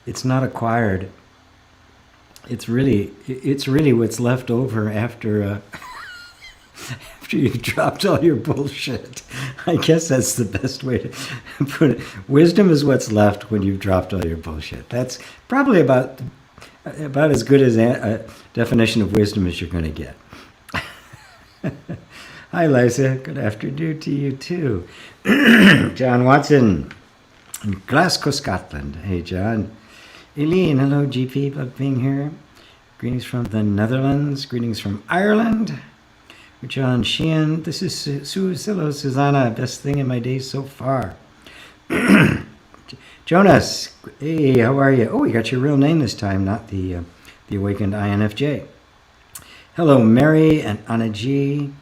It's not acquired. It's really what's left over after after you've dropped all your bullshit. I guess that's the best way to put it. Wisdom is what's left when you've dropped all your bullshit. That's probably about as good as a definition of wisdom as you're going to get. Hi, Liza. Good afternoon to you, too. John Watson in Glasgow, Scotland. Hey, John. Eileen, hello, GP. Love being here. Greetings from the Netherlands. Greetings from Ireland. John Sheehan. This is hello, Susanna. Best thing in my day so far. Jonas. Hey, how are you? Oh, you got your real name this time, not the awakened INFJ. Hello, Mary and Anna G.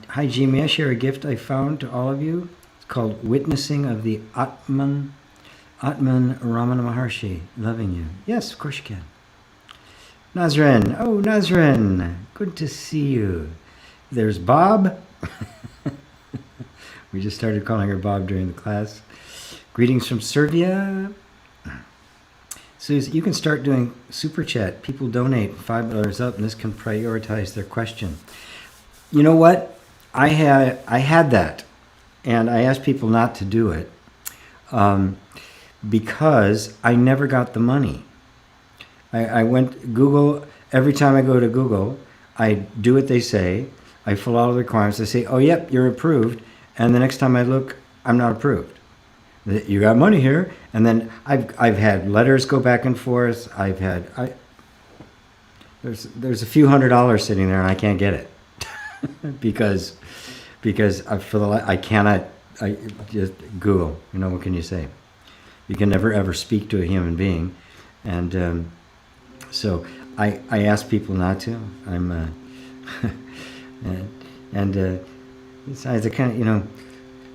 Hi, G. May I share a gift I found to all of you? It's called Witnessing of the Atman Ramana Maharshi. Loving you. Yes, of course you can. Nazrin. Oh, Nazrin. Good to see you. There's Bob. We just started calling her Bob during the class. Greetings from Serbia. Suze, you can start doing super chat. People donate $5 up, and this can prioritize their question. You know what? I had that, and I asked people not to do it because I never got the money. I went Google. Every time I go to Google, I do what they say. I fill out all the requirements. They say, "Oh, yep, you're approved," and the next time I look, I'm not approved. You got money here, and then I've had letters go back and forth. There's a few $100s sitting there, and I can't get it because I cannot. I just Google. You know, what can you say? You can never ever speak to a human being, and so I ask people not to. I'm besides, I kind of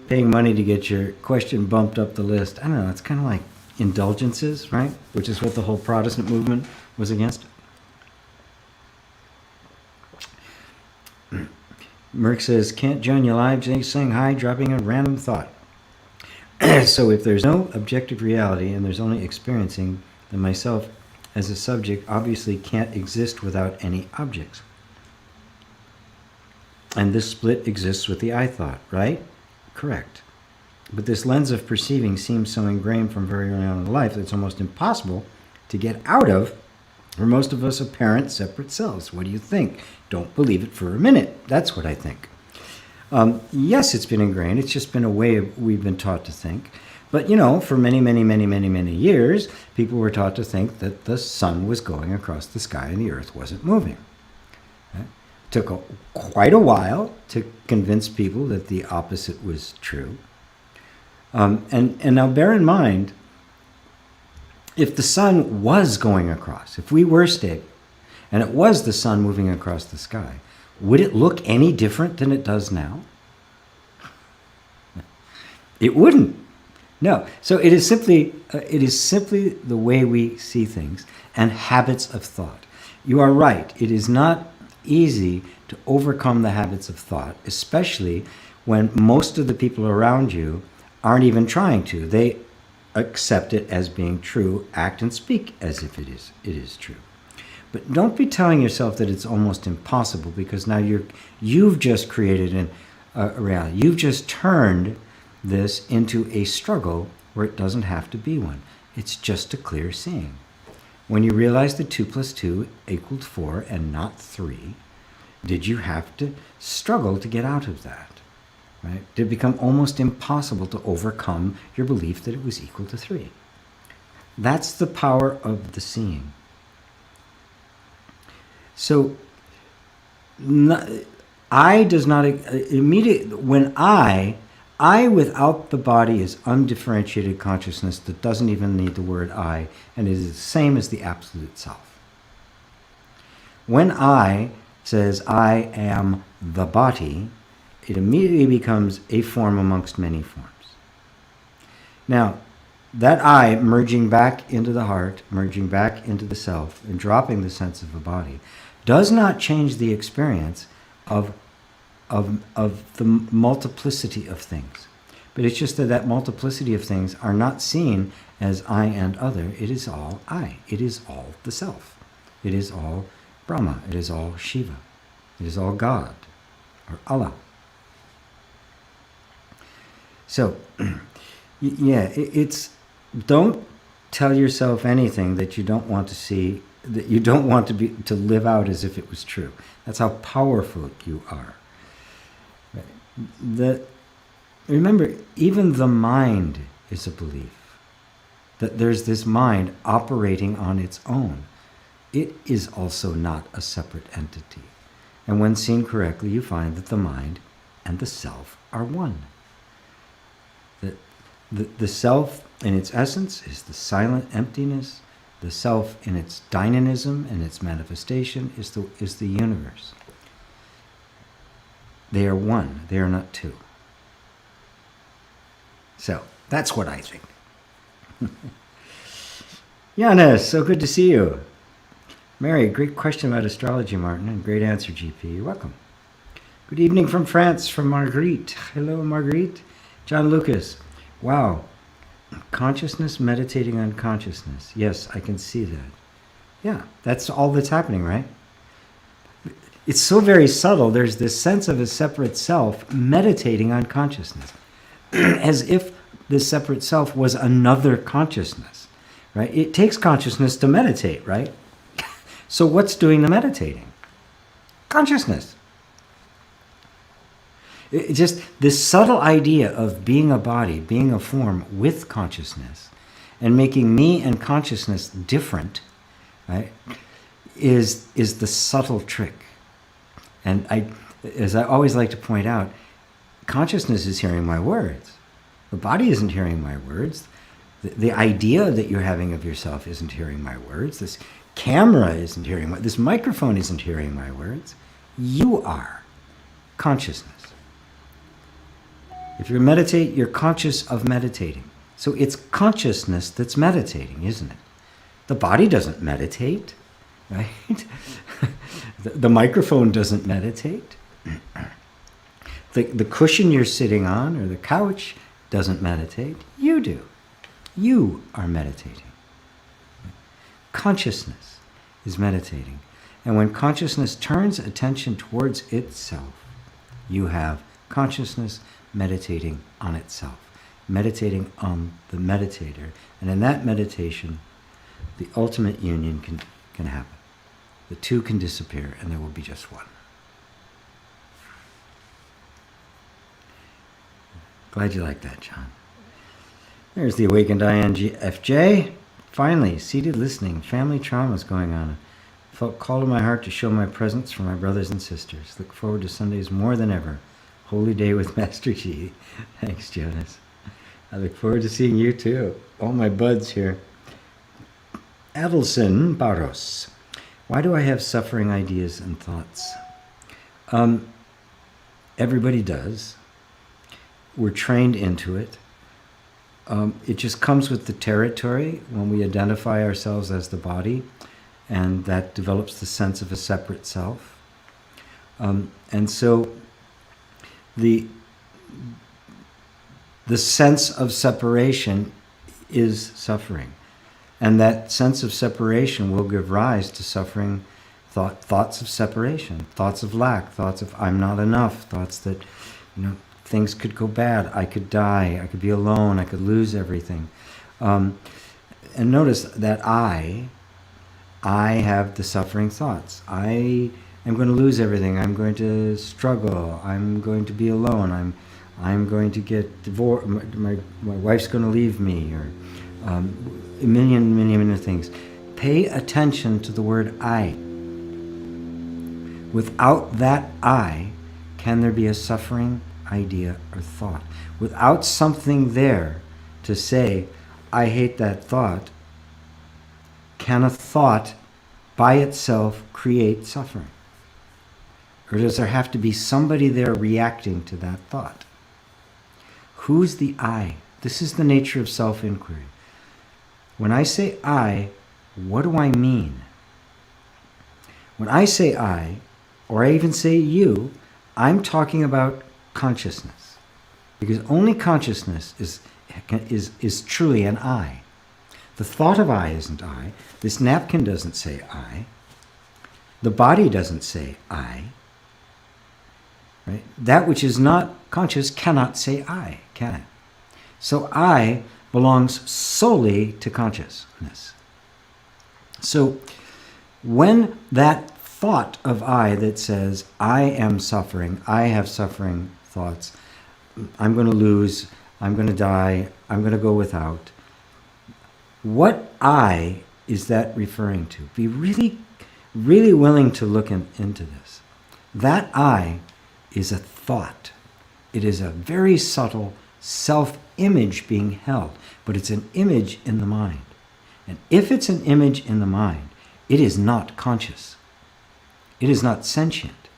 paying money to get your question bumped up the list. I don't know. It's kind of like indulgences, right? Which is what the whole Protestant movement was against. Merck says, can't join you live, saying hi, dropping a random thought. So if there's no objective reality and there's only experiencing, then myself as a subject obviously can't exist without any objects. And this split exists with the I thought, right? Correct. But this lens of perceiving seems so ingrained from very early on in life that it's almost impossible to get out of for most of us apparent separate selves. What do you think? Don't believe it for a minute. That's what I think. Yes, it's been ingrained. It's just been a way we've been taught to think. But, for many, many, many, many, many years, people were taught to think that the sun was going across the sky and the earth wasn't moving. It took quite a while to convince people that the opposite was true. And now bear in mind, if the sun was going across, if we were stable, and it was the sun moving across the sky, would it look any different than it does now? It wouldn't. No. So it is simply the way we see things and habits of thought. You are right. It is not easy to overcome the habits of thought, especially when most of the people around you aren't even trying to. They accept it as being true, act and speak as if it is true. But don't be telling yourself that it's almost impossible, because now you've just created a reality. You've just turned this into a struggle where it doesn't have to be one. It's just a clear seeing. When you realize that 2 + 2 = 4 and not 3, did you have to struggle to get out of that? Right? Did it become almost impossible to overcome your belief that it was equal to 3? That's the power of the seeing. So, I does not immediately, when I without the body is undifferentiated consciousness that doesn't even need the word I, and it is the same as the absolute self. When I says I am the body, it immediately becomes a form amongst many forms. Now, that I merging back into the heart, merging back into the self, and dropping the sense of a body, does not change the experience of the multiplicity of things. But it's just that multiplicity of things are not seen as I and other. It is all I. It is all the self. It is all Brahma. It is all Shiva. It is all God, or Allah. So, it's don't tell yourself anything that you don't want to see, that you don't want to live out as if it was true. That's how powerful you are. Remember, even the mind is a belief. That there's this mind operating on its own. It is also not a separate entity. And when seen correctly, you find that the mind and the self are one. The self in its essence is the silent emptiness. The self in its dynamism and its manifestation is the universe. They are one. They are not two. So, that's what I think. Giannis, so good to see you. Mary, great question about astrology, Martin, and great answer, GP. You're welcome. Good evening from France, from Marguerite. Hello, Marguerite. John Lucas. Wow. Consciousness meditating on consciousness. Yes, I can see that. Yeah, that's all that's happening, right? It's so very subtle. There's this sense of a separate self meditating on consciousness, as if this separate self was another consciousness, right? It takes consciousness to meditate, right? So what's doing the meditating? Consciousness. It just this subtle idea of being a body, being a form with consciousness, and making me and consciousness different, right, is the subtle trick. And as I always like to point out, consciousness is hearing my words. The body isn't hearing my words. The idea that you're having of yourself isn't hearing my words. This camera isn't hearing this microphone isn't hearing my words. You are consciousness. If you meditate, you're conscious of meditating. So it's consciousness that's meditating, isn't it? The body doesn't meditate, right? The microphone doesn't meditate. The cushion you're sitting on or the couch doesn't meditate. You do. You are meditating. Consciousness is meditating. And when consciousness turns attention towards itself, you have consciousness meditating on itself, meditating on the meditator. And in that meditation, the ultimate union can happen. The two can disappear and there will be just one. Glad you like that, John. There's the awakened INFJ. Finally, seated listening. Family trauma is going on. I felt called in my heart to show my presence for my brothers and sisters. Look forward to Sundays more than ever. Holy day with Master G. Thanks, Jonas. I look forward to seeing you too. All my buds here. Adelson Barros. Why do I have suffering ideas and thoughts? Everybody does. We're trained into it. It just comes with the territory when we identify ourselves as the body, and that develops the sense of a separate self. And so the sense of separation is suffering. And that sense of separation will give rise to suffering, thoughts of separation, thoughts of lack, thoughts of I'm not enough, thoughts that, things could go bad, I could die, I could be alone, I could lose everything. And notice that I have the suffering thoughts. I am going to lose everything. I'm going to struggle. I'm going to be alone. I'm going to get divorced. My wife's going to leave me, or a million things. Pay attention to the word I. Without that I, can there be a suffering idea or thought? Without something there to say, I hate that thought, can a thought by itself create suffering? Or does there have to be somebody there reacting to that thought? Who's the I? This is the nature of self-inquiry. When I say I, what do I mean? When I say I, or I even say you, I'm talking about consciousness. Because only consciousness is truly an I. The thought of I isn't I. This napkin doesn't say I. The body doesn't say I. Right? That which is not conscious cannot say I, can it? So I belongs solely to consciousness. So when that thought of I that says, I am suffering, I have suffering thoughts, I'm going to lose, I'm going to die, I'm going to go without, what I is that referring to? Be really, really willing to look into this. That I is a thought. It is a very subtle self-image being held, but it's an image in the mind. And if it's an image in the mind, it is not conscious. It is not sentient.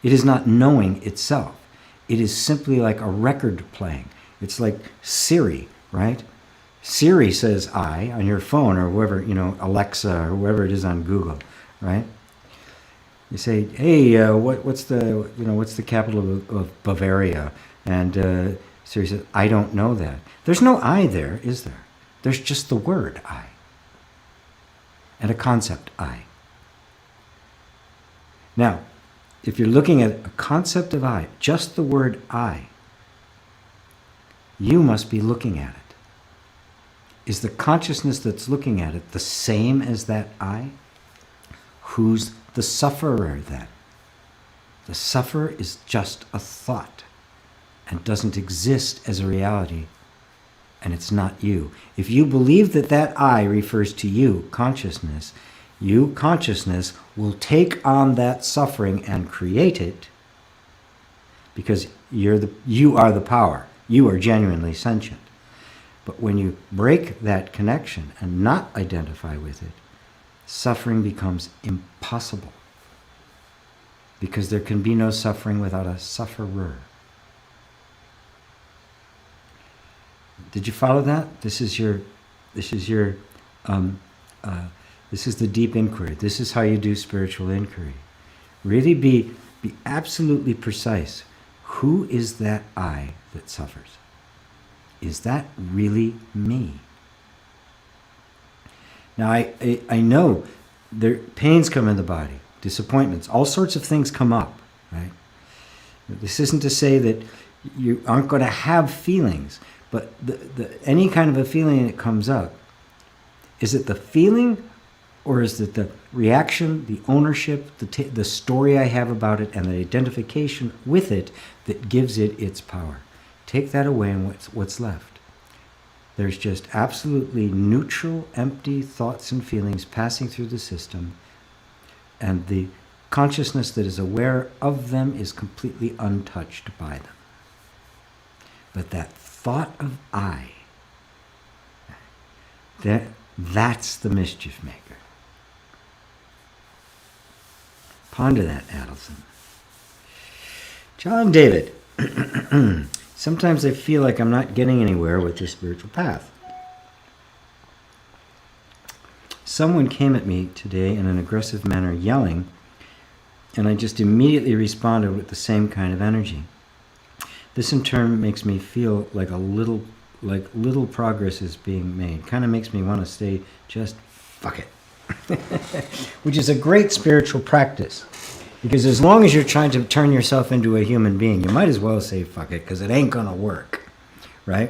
It is not knowing itself. It is simply like a record playing. It's like Siri, right? Siri says I on your phone, or whoever, Alexa, or whoever it is on Google, right? You say, hey, what's the capital of Bavaria? And So he says, I don't know that. There's no I there, is there? There's just the word I. And a concept I. Now, if you're looking at a concept of I, just the word I, you must be looking at it. Is the consciousness that's looking at it the same as that I? Who's the sufferer then? The sufferer is just a thought and doesn't exist as a reality, and it's not you. If you believe that that I refers to you, consciousness, you, consciousness, will take on that suffering and create it because you are the power. You are genuinely sentient. But when you break that connection and not identify with it, suffering becomes impossible because there can be no suffering without a sufferer. Did you follow that? This is the deep inquiry. This is how you do spiritual inquiry. Really be absolutely precise. Who is that I that suffers? Is that really me? Now I know there pains come in the body, disappointments, all sorts of things come up, right? This isn't to say that you aren't going to have feelings, but any kind of a feeling that comes up, is it the feeling or is it the reaction, the ownership, the story I have about it and the identification with it that gives it its power? Take that away and what's left? There's just absolutely neutral, empty thoughts and feelings passing through the system, and the consciousness that is aware of them is completely untouched by them. But that thought of I, that's the mischief maker. Ponder that, Adelson. John David. Sometimes I feel like I'm not getting anywhere with this spiritual path. Someone came at me today in an aggressive manner, yelling, and I just immediately responded with the same kind of energy. This in turn makes me feel like little progress is being made. Kind of makes me want to say, just fuck it. Which is a great spiritual practice. Because as long as you're trying to turn yourself into a human being, you might as well say fuck it, because it ain't going to work. Right?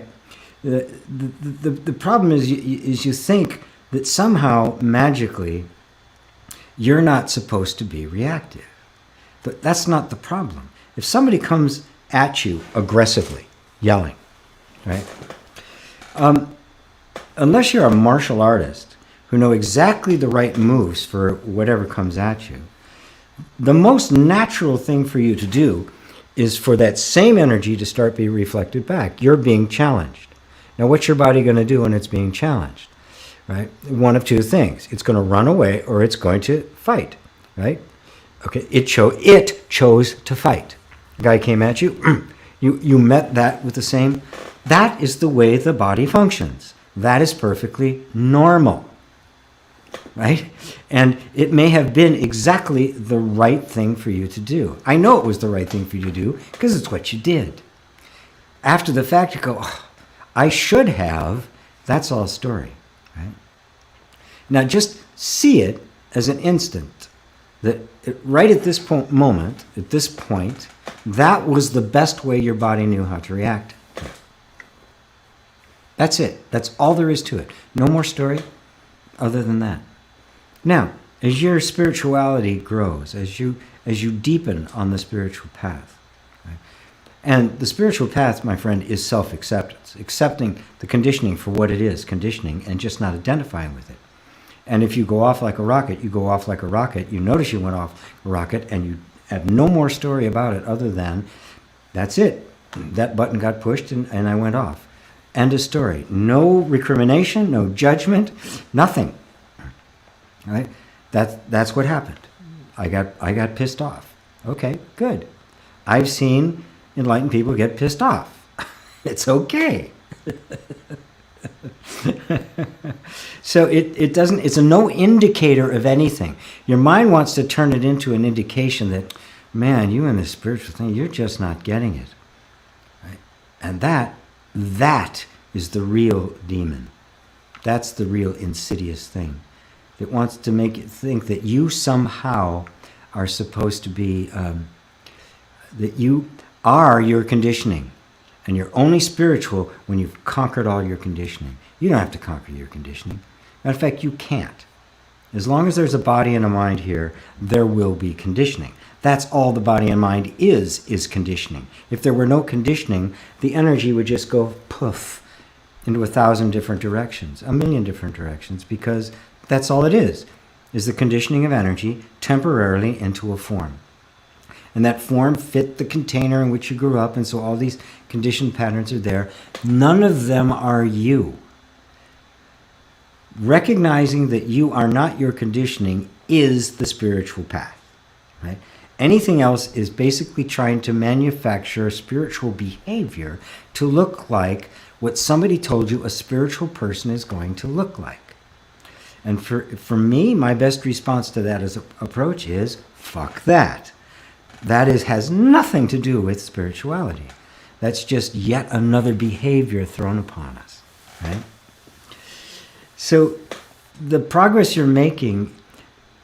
The problem is you think that somehow, magically, you're not supposed to be reactive. But that's not the problem. If somebody comes at you aggressively, yelling, right? Unless you're a martial artist who know exactly the right moves for whatever comes at you, the most natural thing for you to do is for that same energy to start being reflected back. You're being challenged. Now, what's your body going to do when it's being challenged? Right? One of two things. It's going to run away or it's going to fight. Right? Okay. It chose to fight. The guy came at you. You met that with the same. That is the way the body functions. That is perfectly normal. Right? And it may have been exactly the right thing for you to do. I know it was the right thing for you to do because it's what you did. After the fact, you go, oh, I should have. That's all story. Right? Now just see it as an instant. That right at this moment, at this point, that was the best way your body knew how to react. That's it. That's all there is to it. No more story other than that. Now, as your spirituality grows, as you deepen on the spiritual path, right? And the spiritual path, my friend, is self-acceptance, accepting the conditioning for what it is, conditioning, and just not identifying with it. And if you go off like a rocket, you go off like a rocket. You notice you went off a rocket, and you have no more story about it other than, that's it. That button got pushed, and I went off. End of story. No recrimination, no judgment, nothing. Right? That's what happened. I got pissed off. Okay, good. I've seen enlightened people get pissed off. It's okay. So it doesn't. It's a no indicator of anything. Your mind wants to turn it into an indication that, man, you in this spiritual thing, you're just not getting it. Right? And that is the real demon. That's the real insidious thing. It wants to make you think that you somehow are supposed to be, that you are your conditioning. And you're only spiritual when you've conquered all your conditioning. You don't have to conquer your conditioning. Matter of fact, you can't. As long as there's a body and a mind here, there will be conditioning. That's all the body and mind is conditioning. If there were no conditioning, the energy would just go poof into 1,000 different directions, 1,000,000 different directions, because that's all it is the conditioning of energy temporarily into a form. And that form fit the container in which you grew up, and so all these conditioned patterns are there. None of them are you. Recognizing that you are not your conditioning is the spiritual path, right? Anything else is basically trying to manufacture a spiritual behavior to look like what somebody told you a spiritual person is going to look like. And for me, my best response to that approach is, fuck that. That has nothing to do with spirituality. That's just yet another behavior thrown upon us, right? So the progress you're making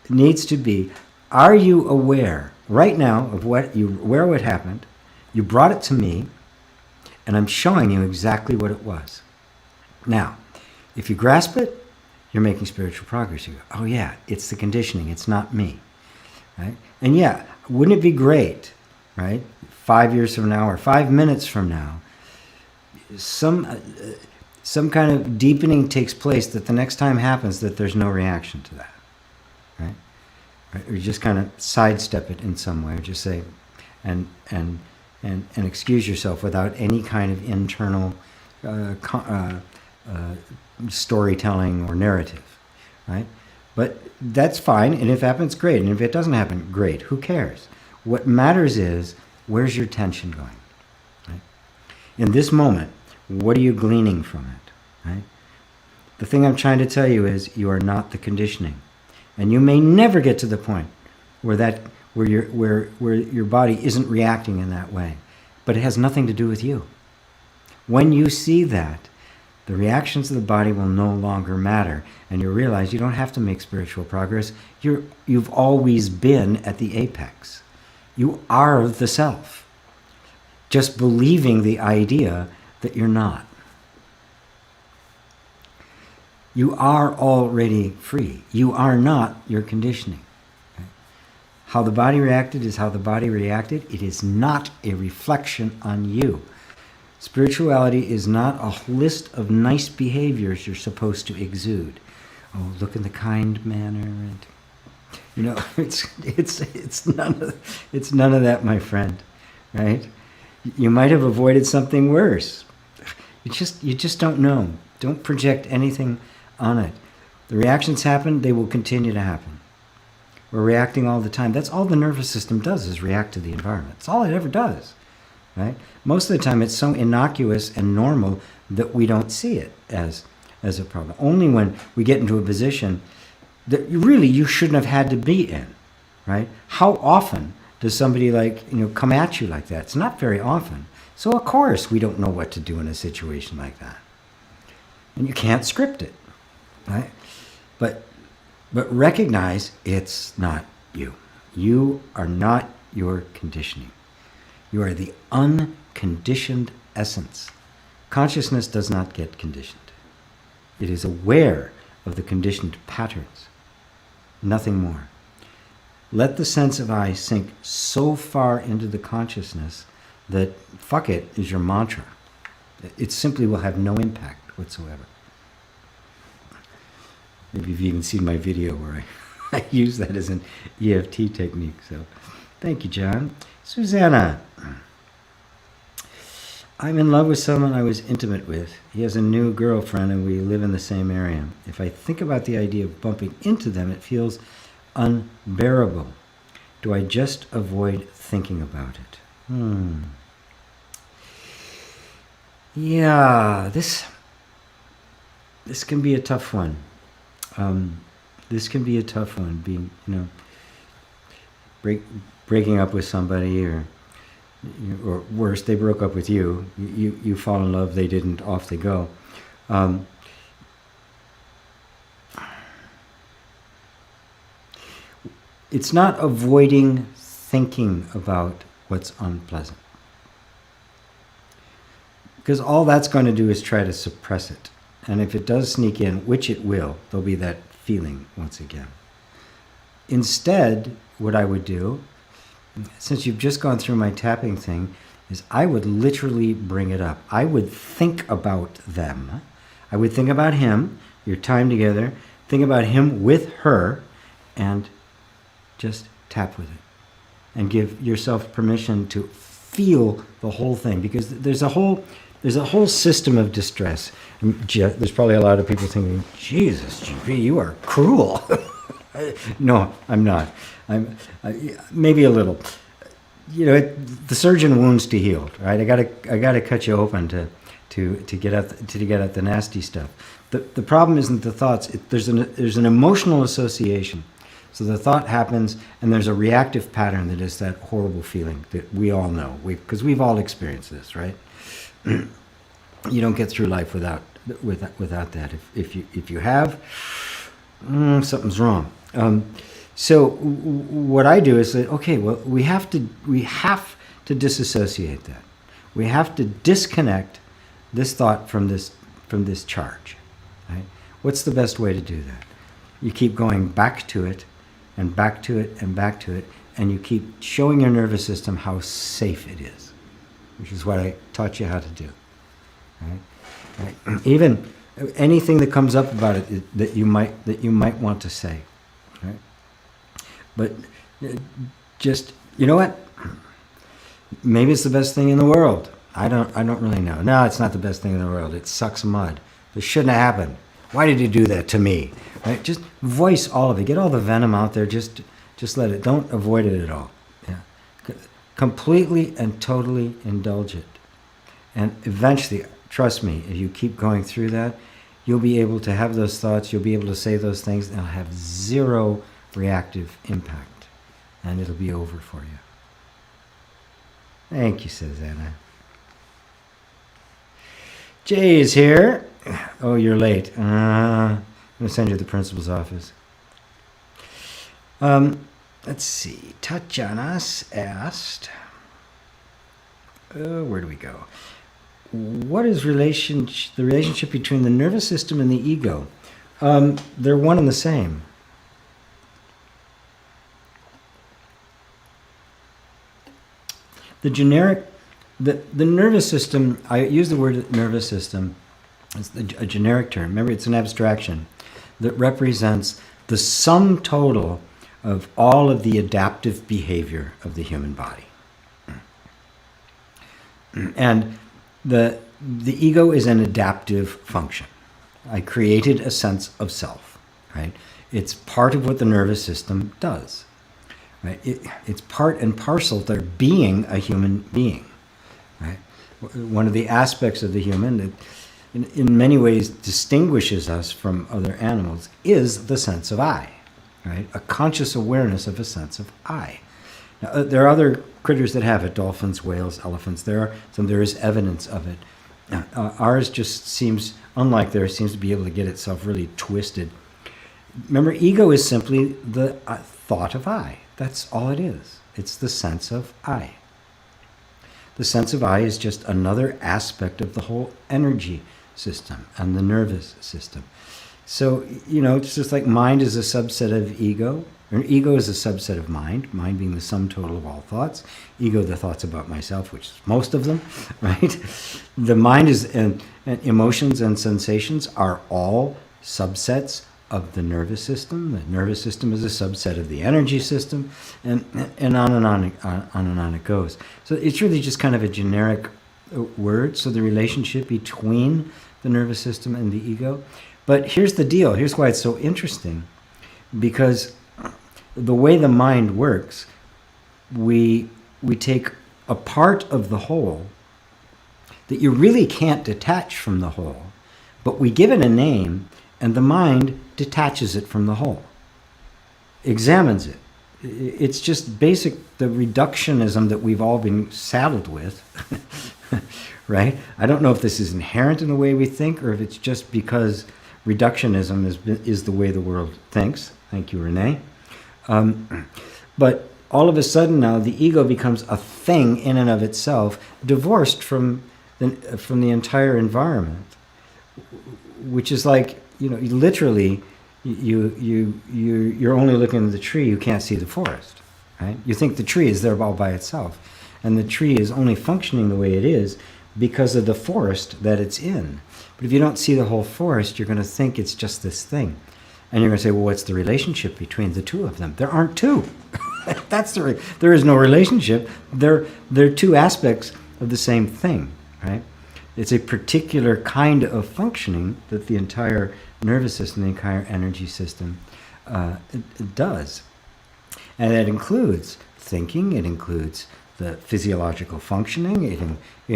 needs to be, are you aware right now of what happened? You brought it to me, and I'm showing you exactly what it was. Now, if you grasp it, you're making spiritual progress. You go, oh yeah, it's the conditioning, it's not me, right? And yeah, wouldn't it be great, right? 5 years from now or 5 minutes from now, some kind of deepening takes place that the next time happens that there's no reaction to that, right? Or you just kind of sidestep it in some way, or just say, and excuse yourself without any kind of internal storytelling or narrative, right? But that's fine, and if it happens, great. And if it doesn't happen, great. Who cares? What matters is, where's your tension going, right? In this moment, what are you gleaning from it, right? The thing I'm trying to tell you is, you are not the conditioning. And you may never get to the point where your body isn't reacting in that way. But it has nothing to do with you. When you see that, the reactions of the body will no longer matter, and you realize you don't have to make spiritual progress. You've always been at the apex. You are the self, just believing the idea that you're not. You are already free. You are not your conditioning. How the body reacted is how the body reacted. It is not a reflection on you. Spirituality is not a list of nice behaviors you're supposed to exude. Oh, look in the kind manner, and it's none of that, my friend. Right? You might have avoided something worse. You just don't know. Don't project anything on it. The reactions happen, they will continue to happen. We're reacting all the time. That's all the nervous system does, is react to the environment. That's all it ever does. Right? Most of the time it's so innocuous and normal that we don't see it as a problem. Only when we get into a position that you shouldn't have had to be in, right? How often does somebody come at you like that? It's not very often. So of course we don't know what to do in a situation like that. And you can't script it, right? But recognize it's not you. You are not your conditioning. You are the unconditioned essence. Consciousness does not get conditioned. It is aware of the conditioned patterns. Nothing more. Let the sense of I sink so far into the consciousness that fuck it is your mantra. It simply will have no impact whatsoever. Maybe you've even seen my video where I use that as an EFT technique. So thank you, John. Susanna. I'm in love with someone I was intimate with. He has a new girlfriend and we live in the same area. If I think about the idea of bumping into them, it feels unbearable. Do I just avoid thinking about it? Yeah, this can be a tough one. This can be a tough one, being, breaking up with somebody or or worse, they broke up with you. You fall in love, they didn't, off they go. It's not avoiding thinking about what's unpleasant. Because all that's going to do is try to suppress it. And if it does sneak in, which it will, there'll be that feeling once again. Instead, what I would do, since you've just gone through my tapping thing, is I would literally bring it up. I would think about them. I would think about him, your time together, think about him with her, and just tap with it. And give yourself permission to feel the whole thing. Because there's a whole system of distress. There's probably a lot of people thinking, Jesus, GP, you are cruel. No, I'm not. Maybe a little. The surgeon wounds to heal, right? I gotta cut you open to get at the nasty stuff. The problem isn't the thoughts. There's an emotional association. So the thought happens, and there's a reactive pattern that is that horrible feeling that we all know, because we've all experienced this, right? You don't get through life without that. If you have, something's wrong. So what I do is say, okay, well, we have to disassociate that. We have to disconnect this thought from this charge. Right? What's the best way to do that? You keep going back to it, and back to it, and back to it, and you keep showing your nervous system how safe it is, which is what I taught you how to do. Right? Even anything that comes up about it that you might want to say. Right? But just, you know what? Maybe it's the best thing in the world. I don't really know. No, it's not the best thing in the world. It sucks mud. This shouldn't have happened. Why did you do that to me? Right? Just voice all of it. Get all the venom out there. Just let it. Don't avoid it at all. Yeah. Completely and totally indulge it. And eventually, trust me, if you keep going through that, you'll be able to have those thoughts. You'll be able to say those things, and it'll have zero reactive impact. And it'll be over for you. Thank you, says Anna. Jay is here. Oh, you're late. I'm going to send you to the principal's office. Let's see. Tatjanas asked, where do we go? What is the relationship between the nervous system and the ego? They're one and the same. The nervous system, I use the word nervous system, it's a generic term. Remember, it's an abstraction that represents the sum total of all of the adaptive behavior of the human body. And the ego is an adaptive function. I created a sense of self, right? It's part of what the nervous system does. Right? It's part and parcel to being a human being. Right? One of the aspects of the human that in many ways distinguishes us from other animals is the sense of I. Right? A conscious awareness of a sense of I. Now, there are other critters that have it, dolphins, whales, elephants. There is evidence of it. Ours just seems, unlike theirs, seems to be able to get itself really twisted. Remember, ego is simply the thought of I. That's all it is. It's the sense of I. The sense of I is just another aspect of the whole energy system and the nervous system. So, it's just like mind is a subset of ego, or ego is a subset of mind being the sum total of all thoughts, ego the thoughts about myself, which is most of them, right? The mind is, and emotions and sensations are all subsets of the nervous system. The nervous system is a subset of the energy system, and on and on it goes. So it's really just kind of a generic word. So the relationship between the nervous system and the ego. But here's the deal. Here's why it's so interesting. Because the way the mind works, we take a part of the whole that you really can't detach from the whole, but we give it a name, and the mind detaches it from the whole, examines it, It's just basic, the reductionism that we've all been saddled with, right? I don't know if this is inherent in the way we think or if it's just because reductionism is the way the world thinks. Thank you, Renee. But all of a sudden now, the ego becomes a thing in and of itself, divorced from the entire environment, which is like, literally, you're only looking at the tree, you can't see the forest, right? You think the tree is there all by itself, and the tree is only functioning the way it is because of the forest that it's in. But if you don't see the whole forest, you're going to think it's just this thing. And you're going to say, well, what's the relationship between the two of them? There aren't two. There is no relationship. They're two aspects of the same thing, right? It's a particular kind of functioning that the entire nervous system, the entire energy system it does. And that includes thinking, it includes the physiological functioning, it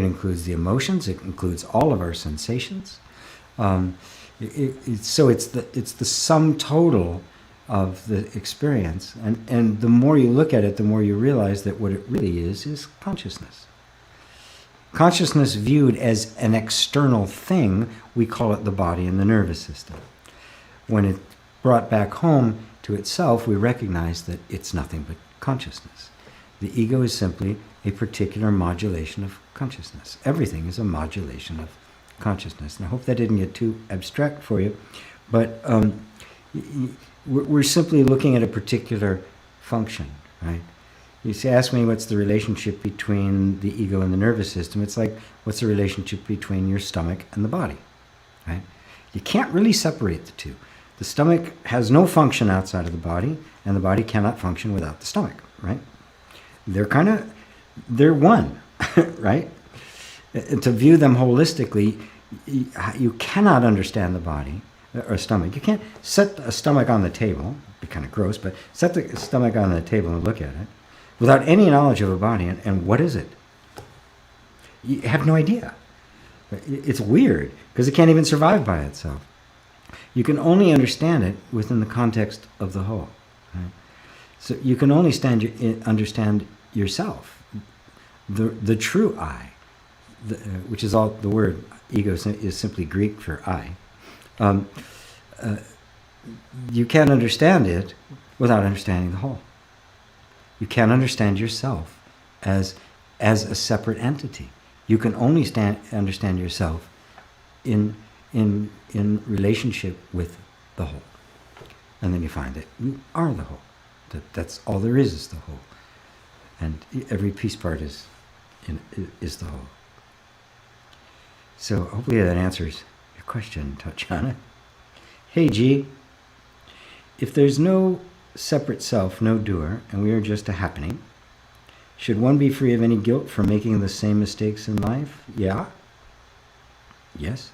includes the emotions, it includes all of our sensations. So it's the sum total of the experience. And the more you look at it, the more you realize that what it really is consciousness. Consciousness viewed as an external thing, we call it the body and the nervous system. When it's brought back home to itself, we recognize that it's nothing but consciousness. The ego is simply a particular modulation of consciousness. Everything is a modulation of consciousness. And I hope that didn't get too abstract for you, but we're simply looking at a particular function, right? You ask me what's the relationship between the ego and the nervous system. It's like, what's the relationship between your stomach and the body, right? You can't really separate the two. The stomach has no function outside of the body, and the body cannot function without the stomach, right? They're one, right? And to view them holistically, you cannot understand the body or stomach. You can't set a stomach on the table, it'd be kind of gross, but set the stomach on the table and look at it without any knowledge of a body. And what is it? You have no idea. It's weird because it can't even survive by itself. You can only understand it within the context of the whole. Right? So you can only understand yourself, the true I, which is all the word ego is simply Greek for I. You can't understand it without understanding the whole. You can't understand yourself as a separate entity. You can only understand yourself in relationship with the whole. And then you find that you are the whole. That's all there is the whole. And every piece part is the whole. So hopefully that answers your question, Tatjana. Hey G, if there's no separate self, no doer, and we are just a happening, should one be free of any guilt for making the same mistakes in life? Yeah. Yes.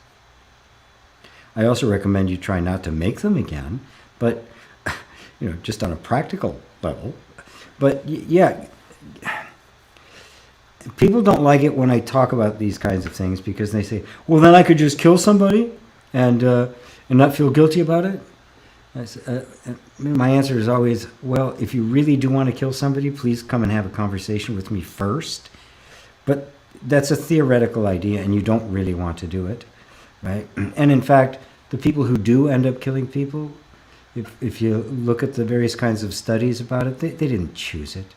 I also recommend you try not to make them again, but just on a practical level. But yeah, people don't like it when I talk about these kinds of things because they say, well, then I could just kill somebody and not feel guilty about it. My answer is always, well, if you really do want to kill somebody, please come and have a conversation with me first. But that's a theoretical idea, and you don't really want to do it, right? And in fact, the people who do end up killing people, if you look at the various kinds of studies about it, they didn't choose it.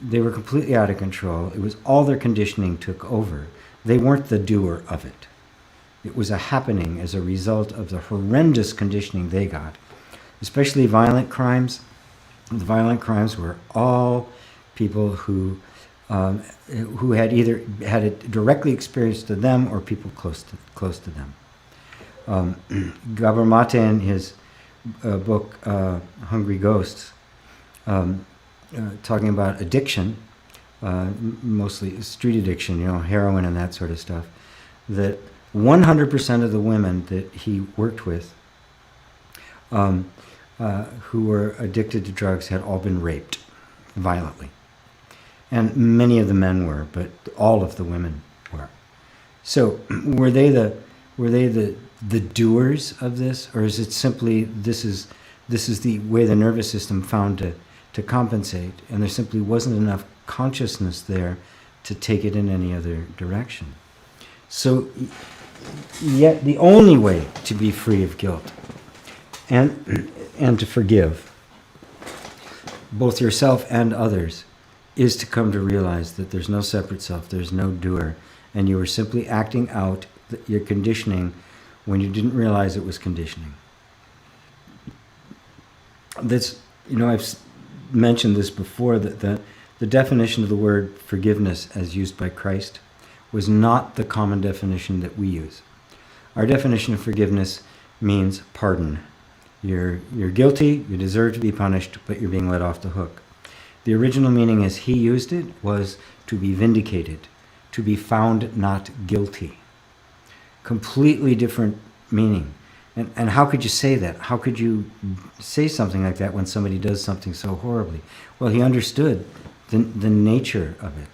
They were completely out of control. It was all their conditioning took over. They weren't the doer of it. It was a happening as a result of the horrendous conditioning they got. Especially violent crimes. The violent crimes were all people who had either had it directly experienced to them or people close to them. Gabor Mate in his book Hungry Ghosts, talking about addiction, mostly street addiction, heroin and that sort of stuff, that 100% of the women that he worked with who were addicted to drugs had all been raped violently. And many of the men were, but all of the women were. So were they the doers of this, or is it simply this is the way the nervous system found to compensate, and there simply wasn't enough consciousness there to take it in any other direction. So, yet the only way to be free of guilt and to forgive both yourself and others is to come to realize that there's no separate self, there's no doer, and you were simply acting out your conditioning when you didn't realize it was conditioning. This, I've mentioned this before, that the definition of the word forgiveness as used by Christ was not the common definition that we use. Our definition of forgiveness means pardon. You're guilty, you deserve to be punished, but you're being let off the hook. The original meaning as he used it was to be vindicated, to be found not guilty. Completely different meaning. And how could you say that? How could you say something like that when somebody does something so horribly? Well, he understood the nature of it,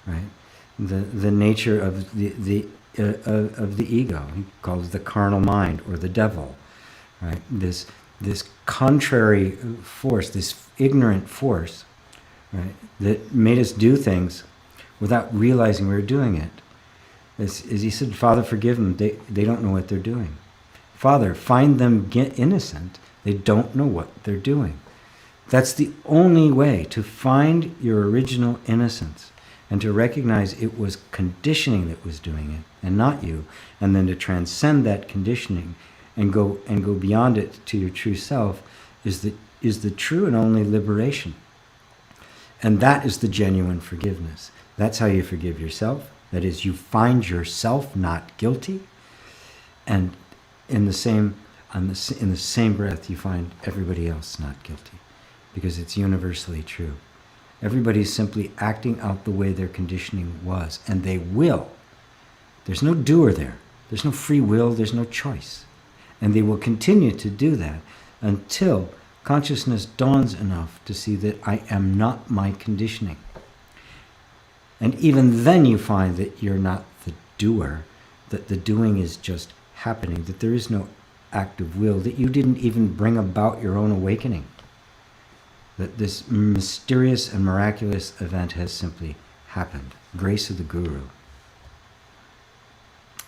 right? The nature of the ego. He called it the carnal mind or the devil, right? This contrary force, this ignorant force, right, that made us do things without realizing we were doing it. As he said, Father, forgive them. They don't know what they're doing. Father, find them innocent. They don't know what they're doing. That's the only way to find your original innocence and to recognize it was conditioning that was doing it and not you, and then to transcend that conditioning and go beyond it to your true self is the true and only liberation. And that is the genuine forgiveness. That's how you forgive yourself. That is, you find yourself not guilty, and in the same breath you find everybody else not guilty, because it's universally true. Everybody's simply acting out the way their conditioning was, and they will. There's no doer there. There's no free will. There's no choice. And they will continue to do that until consciousness dawns enough to see that I am not my conditioning. And even then you find that you're not the doer, that the doing is just happening, that there is no act of will, that you didn't even bring about your own awakening, that this mysterious and miraculous event has simply happened. Grace of the Guru.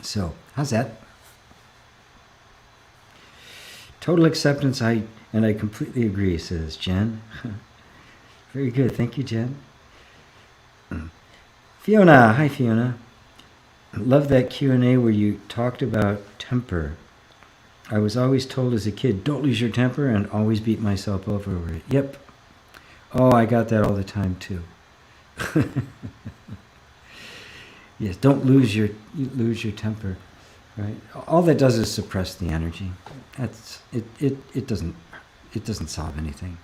So, how's that? Total acceptance, I completely agree, says Jen. Very good, thank you, Jen. Fiona, hi Fiona. Love that Q&A where you talked about temper. I was always told as a kid, don't lose your temper, and always beat myself up over it. Yep. Oh, I got that all the time too. Yes, don't lose your temper, right? All that does is suppress the energy. It doesn't solve anything.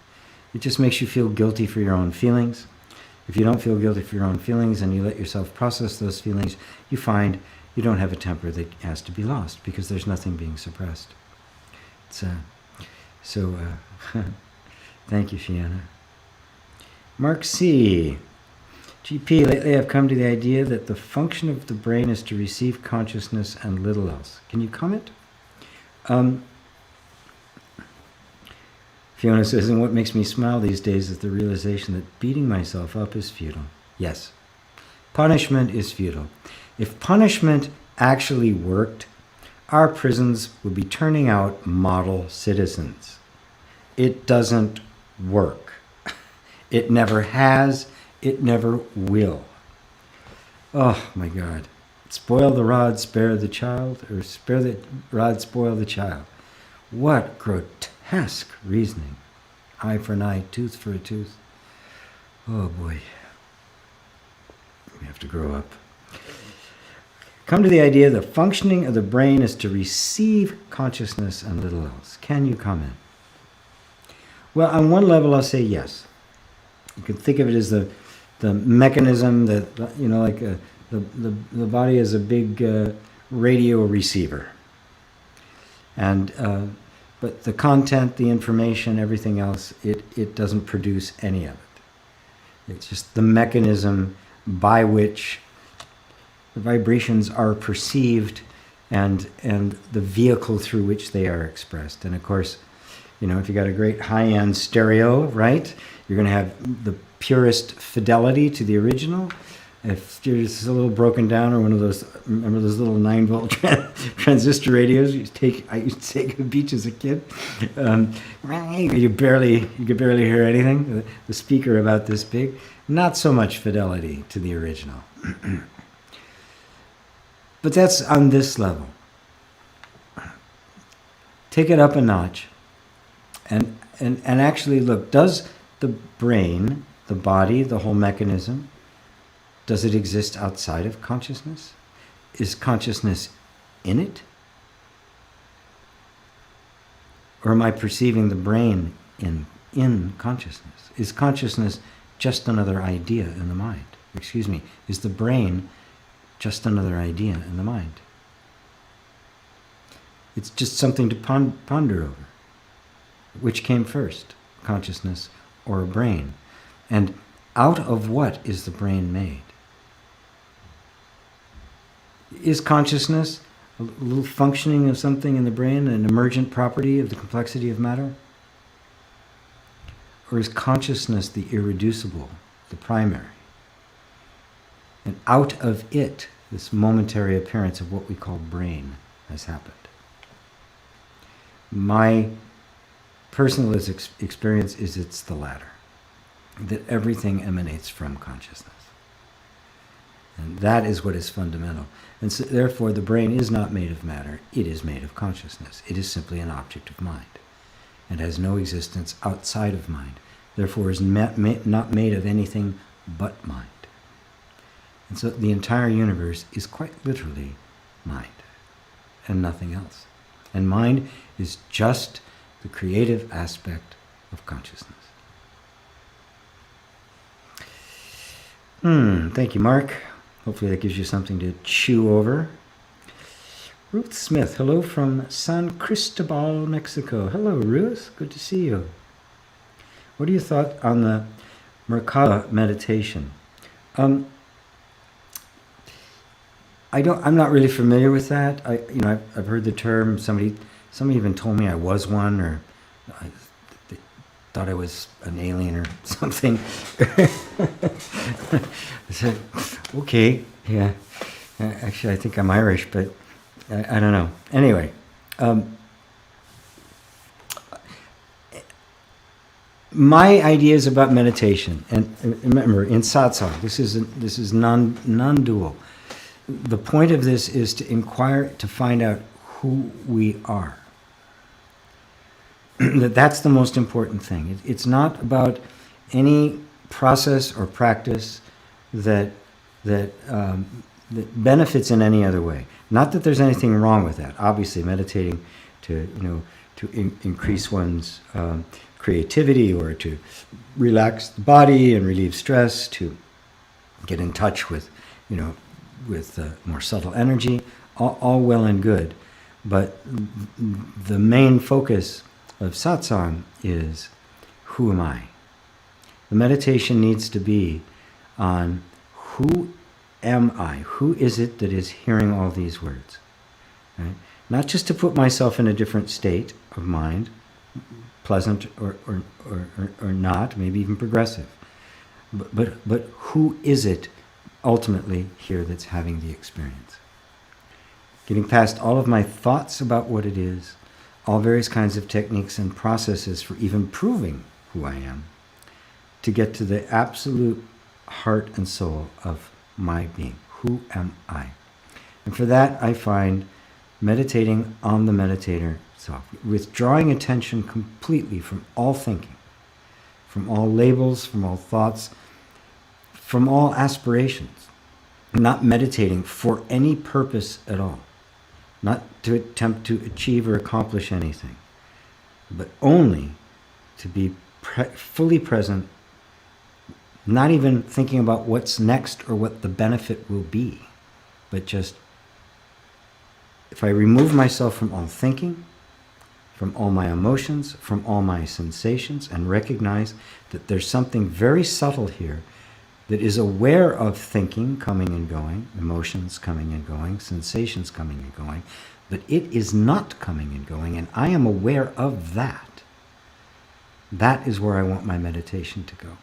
It just makes you feel guilty for your own feelings. If you don't feel guilty for your own feelings and you let yourself process those feelings, you find you don't have a temper that has to be lost because there's nothing being suppressed. Thank you, Fiona. Mark C. GP, lately I've come to the idea that the function of the brain is to receive consciousness and little else. Can you comment? Fiona says, and what makes me smile these days is the realization that beating myself up is futile. Yes, punishment is futile. If punishment actually worked, our prisons would be turning out model citizens. It doesn't work. It never has. It never will. Oh my God. Spoil the rod, spare the child, or spare the rod, spoil the child. What grotesque reasoning. Eye for an eye, tooth for a tooth. Oh boy. We have to grow up. Come to the idea the functioning of the brain is to receive consciousness and little else. Can you comment? Well, on one level I'll say yes. You can think of it as the mechanism that, like the body is a big radio receiver. And but the content, the information, everything else, it doesn't produce any of it. It's just the mechanism by which the vibrations are perceived and the vehicle through which they are expressed. And of course, if you got a great high-end stereo, right, you're going to have the purest fidelity to the original. If you're just a little broken down, or one of those, remember those little 9-volt transistor radios I used to take to the beach as a kid? You could barely hear anything. The speaker about this big. Not so much fidelity to the original. But that's on this level. Take it up a notch, and actually look, does the brain, the body, the whole mechanism, does it exist outside of consciousness? Is consciousness in it? Or am I perceiving the brain in consciousness? Is consciousness just another idea in the mind? Excuse me, is the brain just another idea in the mind? It's just something to ponder over. Which came first, consciousness or a brain? And out of what is the brain made? Is consciousness a little functioning of something in the brain, an emergent property of the complexity of matter? Or is consciousness the irreducible, the primary? And out of it, this momentary appearance of what we call brain has happened. My personal experience is it's the latter, that everything emanates from consciousness. And that is what is fundamental. And so, therefore, the brain is not made of matter, it is made of consciousness. It is simply an object of mind and has no existence outside of mind. Therefore, is not made of anything but mind. And so the entire universe is quite literally mind and nothing else. And mind is just the creative aspect of consciousness. Thank you, Mark. Hopefully that gives you something to chew over. Ruth Smith, hello from San Cristobal, Mexico. Hello, Ruth. Good to see you. What are your thoughts on the Merkaba meditation? I'm not really familiar with that. I've heard the term. Somebody even told me I was one, or they thought I was an alien or something. I said, okay, yeah. Actually, I think I'm Irish, but I don't know. Anyway, my ideas about meditation, and remember, in Satsang, this is non-dual. The point of this is to inquire, to find out who we are. That's the most important thing. It's not about any process or practice that benefits in any other way. Not that there's anything wrong with that. Obviously, meditating to increase one's creativity, or to relax the body and relieve stress, to get in touch with more subtle energy, all well and good. But the main focus of satsang is, who am I? The meditation needs to be on, who am I? Who is it that is hearing all these words? Right? Not just to put myself in a different state of mind, pleasant or not, maybe even progressive. But who is it ultimately here that's having the experience? Getting past all of my thoughts about what it is, all various kinds of techniques and processes for even proving who I am, to get to the absolute heart and soul of my being. Who am I? And for that, I find meditating on the meditator itself, withdrawing attention completely from all thinking, from all labels, from all thoughts, from all aspirations, not meditating for any purpose at all, not to attempt to achieve or accomplish anything, but only to be fully present, not even thinking about what's next or what the benefit will be, but just, if I remove myself from all thinking, from all my emotions, from all my sensations, and recognize that there's something very subtle here that is aware of thinking coming and going, emotions coming and going, sensations coming and going, but it is not coming and going, and I am aware of that. That is where I want my meditation to go.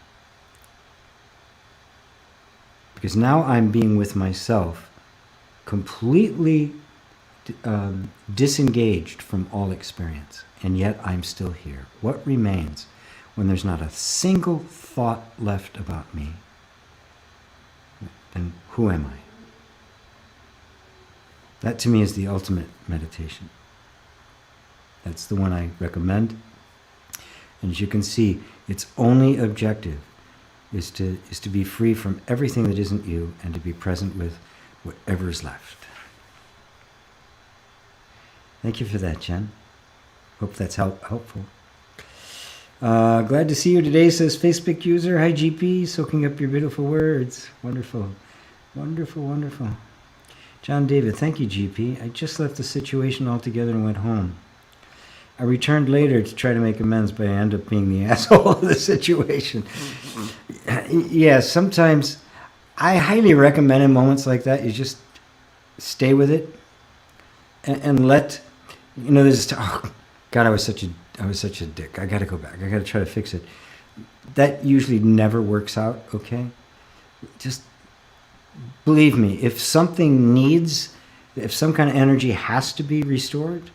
Because now I'm being with myself, completely disengaged from all experience, and yet I'm still here. What remains when there's not a single thought left about me? Then who am I? That to me is the ultimate meditation. That's the one I recommend. And as you can see, its only objective is to be free from everything that isn't you and to be present with whatever's left. Thank you for that, Jen. Hope that's helpful. Glad to see you today, says Facebook user. Hi, GP, soaking up your beautiful words. Wonderful. Wonderful, wonderful. John David, thank you, GP. I just left the situation altogether and went home. I returned later to try to make amends, but I end up being the asshole of the situation. Yeah, sometimes I highly recommend in moments like that, you just stay with it and let, there's, oh God, I was such a dick. I got to go back. I got to try to fix it. That usually never works out, okay? Just believe me, if some kind of energy has to be restored,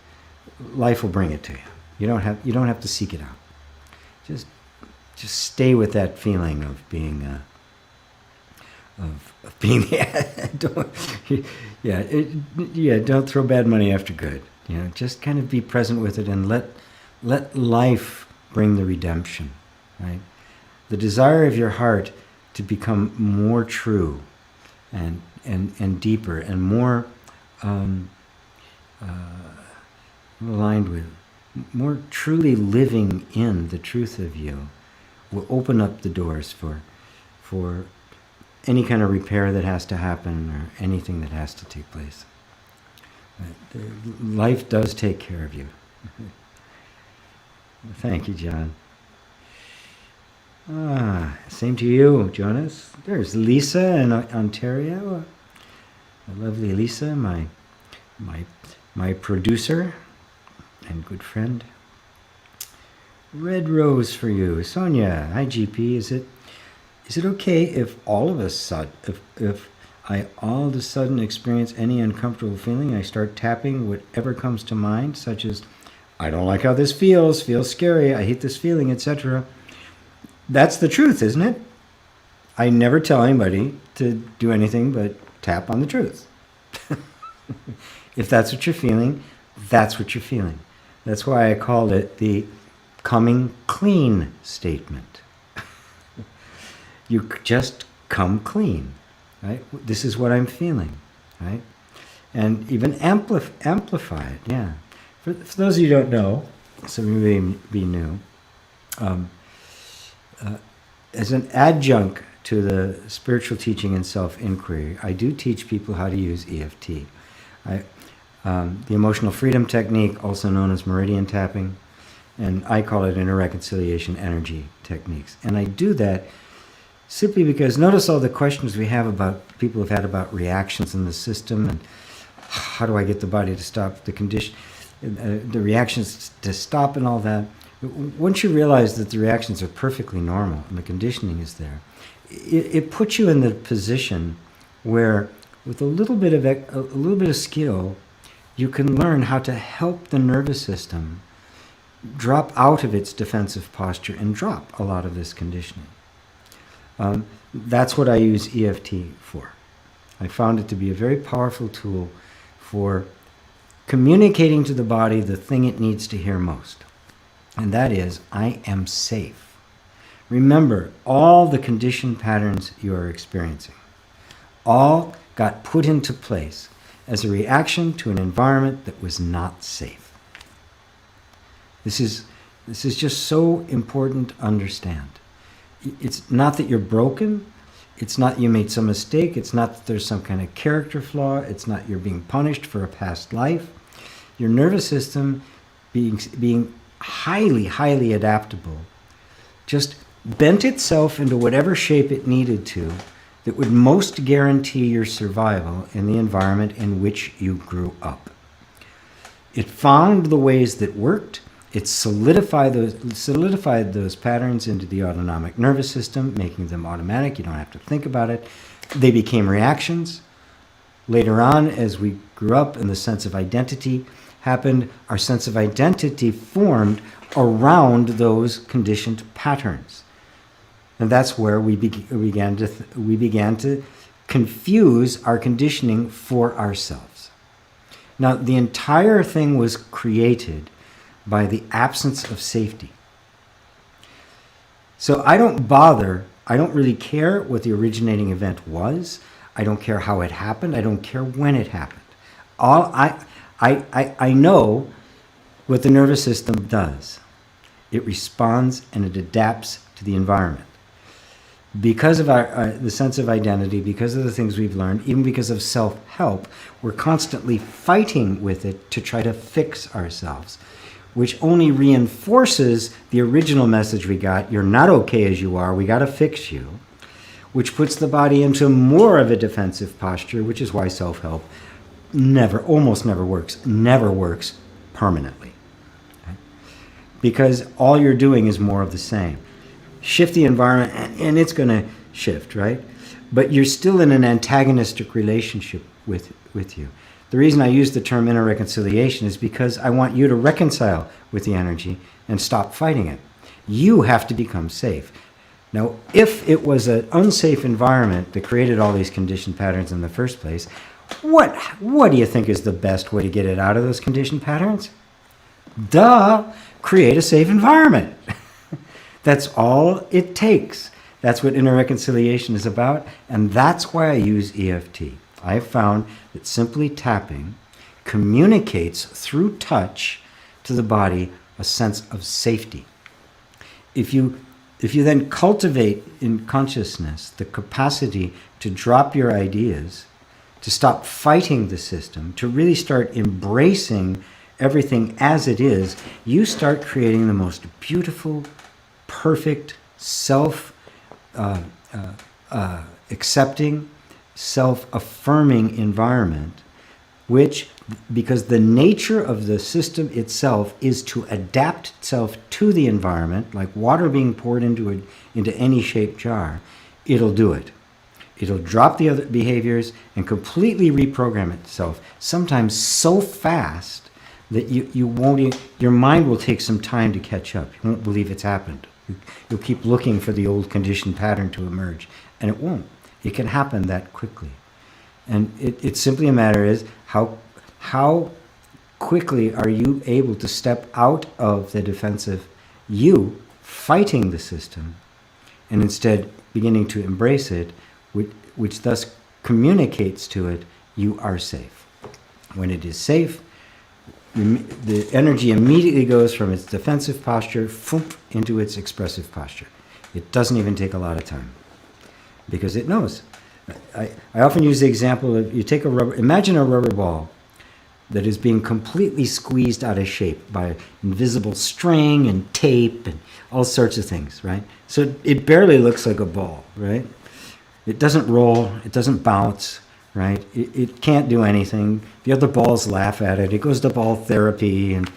life will bring it to you. You don't have to seek it out. Just stay with that feeling of being don't throw bad money after good. Just kind of be present with it and let life bring the redemption, right? The desire of your heart to become more true and deeper and more aligned with, more truly living in the truth of you will open up the doors for any kind of repair that has to happen or anything that has to take place. Life does take care of you. Thank you, John. Same to you, Jonas. There's Lisa in Ontario. Lovely Lisa, my producer and good friend. Red rose for you, Sonia. Hi, GP. Is it okay if all of a sudden, if I all of a sudden experience any uncomfortable feeling, I start tapping whatever comes to mind, such as, I don't like how this feels scary, I hate this feeling, etc. That's the truth, isn't it? I never tell anybody to do anything but tap on the truth. If that's what you're feeling, that's what you're feeling. That's why I called it the coming clean statement. You just come clean, right? This is what I'm feeling, right? And even amplify it, yeah. For those of you who don't know, some of you may be new, as an adjunct to the spiritual teaching and self-inquiry, I do teach people how to use EFT. The emotional freedom technique, also known as meridian tapping, and I call it inner reconciliation energy techniques. And I do that simply because notice all the questions we have about people have had about reactions in the system and how do I get the body to stop the condition, the reactions to stop and all that. Once you realize that the reactions are perfectly normal and the conditioning is there, it puts you in the position where, with a little bit of skill, you can learn how to help the nervous system drop out of its defensive posture and drop a lot of this conditioning. That's what I use EFT for. I found it to be a very powerful tool for communicating to the body the thing it needs to hear most. And that is, I am safe. Remember, all the conditioned patterns you are experiencing, all got put into place as a reaction to an environment that was not safe. This is just so important to understand. It's not that you're broken. It's not you made some mistake. It's not that there's some kind of character flaw. It's not you're being punished for a past life. Your nervous system being highly, highly adaptable just bent itself into whatever shape it needed to that would most guarantee your survival in the environment in which you grew up. It found the ways that worked. It solidified those patterns into the autonomic nervous system, making them automatic. You don't have to think about it. They became reactions. Later on, as we grew up and the sense of identity happened, our sense of identity formed around those conditioned patterns. And that's where we began to confuse our conditioning for ourselves. Now, the entire thing was created by the absence of safety. So I don't really care what the originating event was. I don't care how it happened. I don't care when it happened. I know what the nervous system does. It responds and it adapts to the environment. Because of the sense of identity, because of the things we've learned, even because of self-help, we're constantly fighting with it to try to fix ourselves, which only reinforces the original message we got, you're not okay as you are, we got to fix you, which puts the body into more of a defensive posture, which is why self-help almost never works permanently. Okay? Because all you're doing is more of the same. Shift the environment and it's going to shift, right? But you're still in an antagonistic relationship with you. The reason I use the term inner reconciliation is because I want you to reconcile with the energy and stop fighting it. You have to become safe. Now, if it was an unsafe environment that created all these conditioned patterns in the first place, what do you think is the best way to get it out of those conditioned patterns? Duh! Create a safe environment. That's all it takes. That's what inner reconciliation is about, and that's why I use EFT. I have found that simply tapping communicates through touch to the body a sense of safety. If you then cultivate in consciousness the capacity to drop your ideas, to stop fighting the system, to really start embracing everything as it is, you start creating the most beautiful, perfect, self-accepting, self-affirming environment, which, because the nature of the system itself is to adapt itself to the environment, like water being poured into any shaped jar, it'll do it. It'll drop the other behaviors and completely reprogram itself, sometimes so fast that your mind will take some time to catch up. You won't believe it's happened. You'll keep looking for the old conditioned pattern to emerge, and it won't. It can happen that quickly. And it's simply a matter is how quickly are you able to step out of the defensive you fighting the system and instead beginning to embrace it, which thus communicates to it, you are safe. When it is safe, the energy immediately goes from its defensive posture into its expressive posture. It doesn't even take a lot of time because it knows. I often use the example of imagine a rubber ball that is being completely squeezed out of shape by invisible string and tape and all sorts of things, right? So it barely looks like a ball, right? It doesn't roll, it doesn't bounce, right? It can't do anything. The other balls laugh at it. It goes to ball therapy and,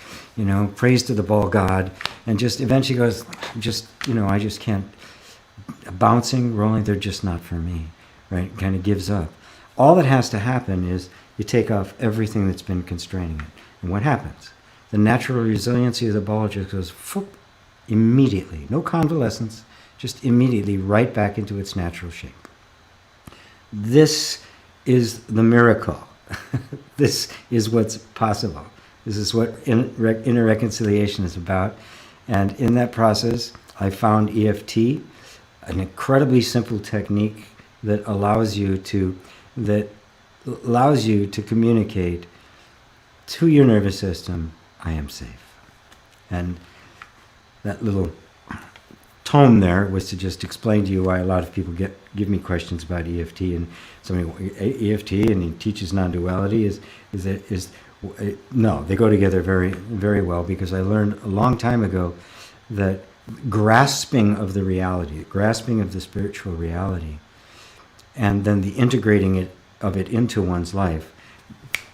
prays to the ball god, and just eventually goes, I just can't. Bouncing, rolling, they're just not for me, right? Kind of gives up. All that has to happen is you take off everything that's been constraining it. And what happens? The natural resiliency of the ball just goes immediately. No convalescence, just immediately right back into its natural shape. This is the miracle. This is what's possible. This is what inner reconciliation is about. And in that process, I found EFT, an incredibly simple technique that allows you to communicate to your nervous system, I am safe. And that little tome there was to just explain to you why a lot of people give me questions about EFT, and somebody EFT and he teaches non-duality no, they go together very, very well, because I learned a long time ago that grasping of the reality, grasping of the spiritual reality, and then the integrating of it into one's life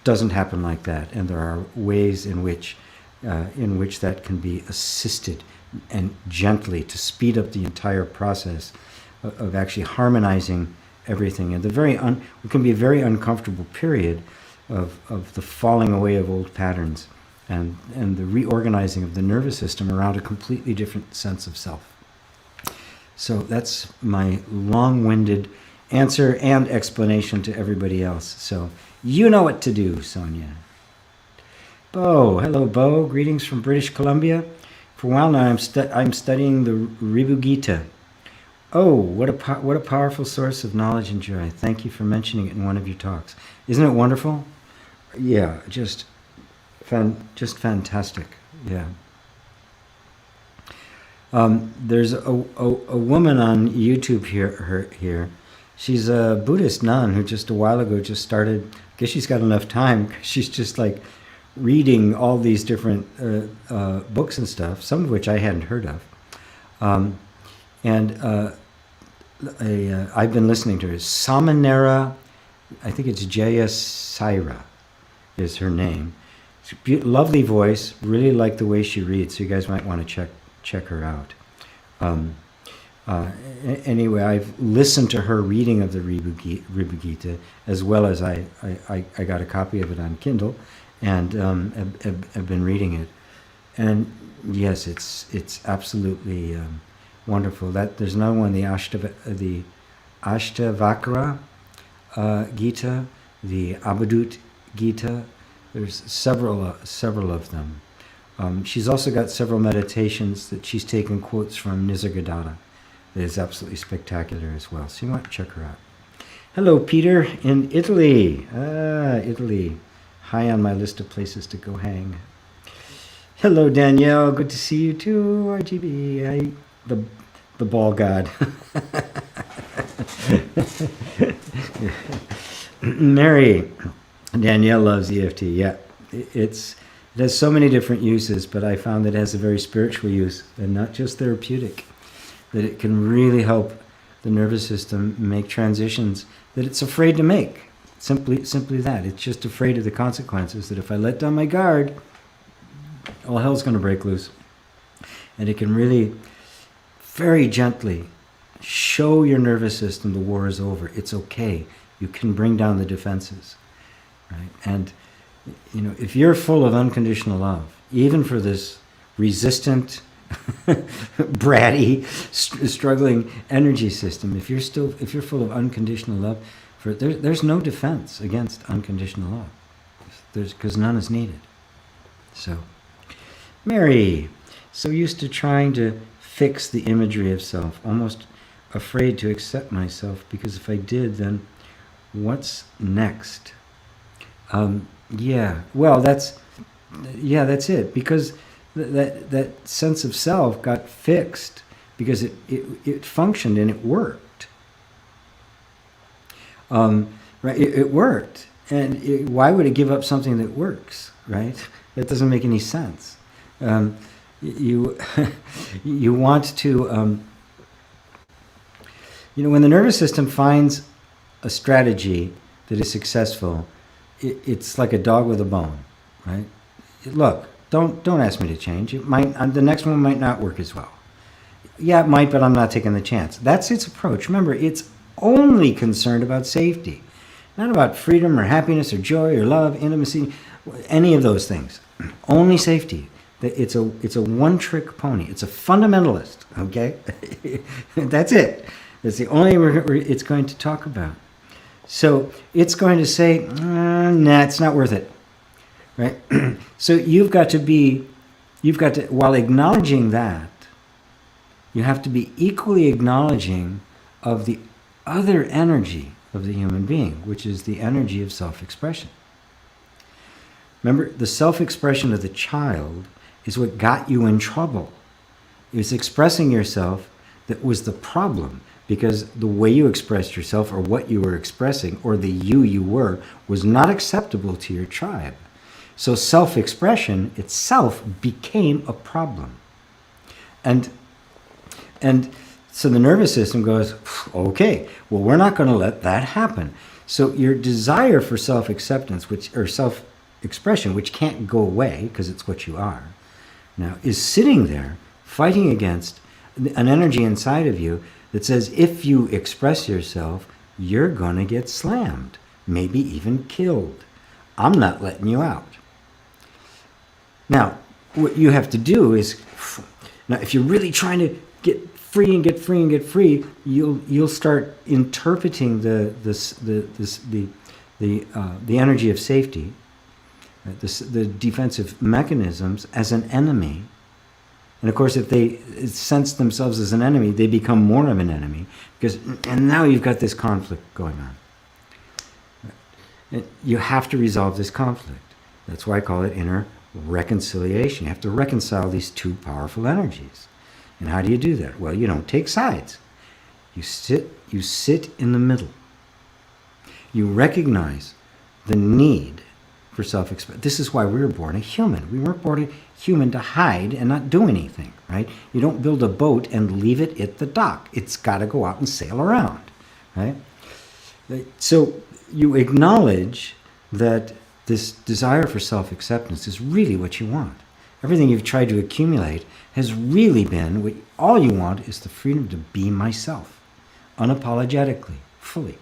doesn't happen like that. And there are ways in which in which that can be assisted and gently to speed up the entire process of actually harmonizing everything. And it can be a very uncomfortable period of the falling away of old patterns and the reorganizing of the nervous system around a completely different sense of self. So that's my long-winded answer and explanation to everybody else. So you know what to do, Sonia. Bo, hello Bo, greetings from British Columbia. For a while now I'm studying the Ribu Gita. Oh, what a powerful source of knowledge and joy. Thank you for mentioning it in one of your talks. Isn't it wonderful? Yeah, just fantastic. Yeah. There's a woman on YouTube here. She's a Buddhist nun who just a while ago just started. I guess she's got enough time. She's just like reading all these different books and stuff, some of which I hadn't heard of. I've been listening to her. Samanera, I think it's Jaya Saira is her name. Lovely voice, really like the way she reads, so you guys might want to check her out. Anyway, I've listened to her reading of the Ribu Gita, as well as I got a copy of it on Kindle, and have been reading it. And yes, it's absolutely wonderful. That there's another one, the Ashtavakra Gita, the Abhidut Gita. There's several of them. She's also got several meditations that she's taken quotes from Nisargadatta. That is absolutely spectacular as well. So you want to check her out. Hello, Peter in Italy. Italy. High on my list of places to go hang. Hello, Danielle. Good to see you too, RGB. The ball god. Mary. Danielle loves EFT. Yeah, it has so many different uses, but I found that it has a very spiritual use and not just therapeutic. That it can really help the nervous system make transitions that it's afraid to make. Simply that. It's just afraid of the consequences, that if I let down my guard, all hell's going to break loose. And it can really, very gently, show your nervous system the war is over. It's okay. You can bring down the defenses. Right? And, if you're full of unconditional love, even for this resistant, bratty, struggling energy system, if you're full of unconditional love, there's no defense against unconditional love. Because none is needed. So, Mary, so used to trying to fix the imagery of self, almost afraid to accept myself, because if I did, then what's next? That's it. Because that sense of self got fixed because it functioned and it worked. Right? It worked, and why would it give up something that works? Right? That doesn't make any sense. You want to, when the nervous system finds a strategy that is successful, it's like a dog with a bone, right? Look, don't ask me to change. It might, the next one might not work as well. Yeah, it might, but I'm not taking the chance. That's its approach. Remember, it's only concerned about safety, not about freedom or happiness or joy or love, intimacy, any of those things. Only safety. It's a one-trick pony. It's a fundamentalist, okay? That's it. That's the only it's going to talk about. So it's going to say, nah, it's not worth it, right? So you've got to, while acknowledging that, you have to be equally acknowledging of the other energy of the human being, which is the energy of self-expression. Remember, the self-expression of the child is what got you in trouble. It was expressing yourself that was the problem, because the way you expressed yourself, or what you were expressing, or the you were, was not acceptable to your tribe. So self-expression itself became a problem. And so the nervous system goes, okay, well, we're not going to let that happen. So your desire for self-acceptance, or expression, which can't go away because it's what you are, now is sitting there fighting against an energy inside of you that says if you express yourself, you're going to get slammed, maybe even killed. I'm not letting you out. Now, what you have to do is, now if you're really trying to get free and get free and get free, you'll start interpreting the energy of safety, the defensive mechanisms, as an enemy. And of course, if they sense themselves as an enemy, they become more of an enemy, and now you've got this conflict going on. And you have to resolve this conflict. That's why I call it inner reconciliation. You have to reconcile these two powerful energies. And how do you do that? Well, you don't take sides. You sit in the middle. You recognize the need for self-expression. This is why we were born a human. We weren't born a human to hide and not do anything, right? You don't build a boat and leave it at the dock. It's got to go out and sail around, right? So you acknowledge that this desire for self-acceptance is really what you want. Everything you've tried to accumulate has really been, all you want is the freedom to be myself, unapologetically, fully.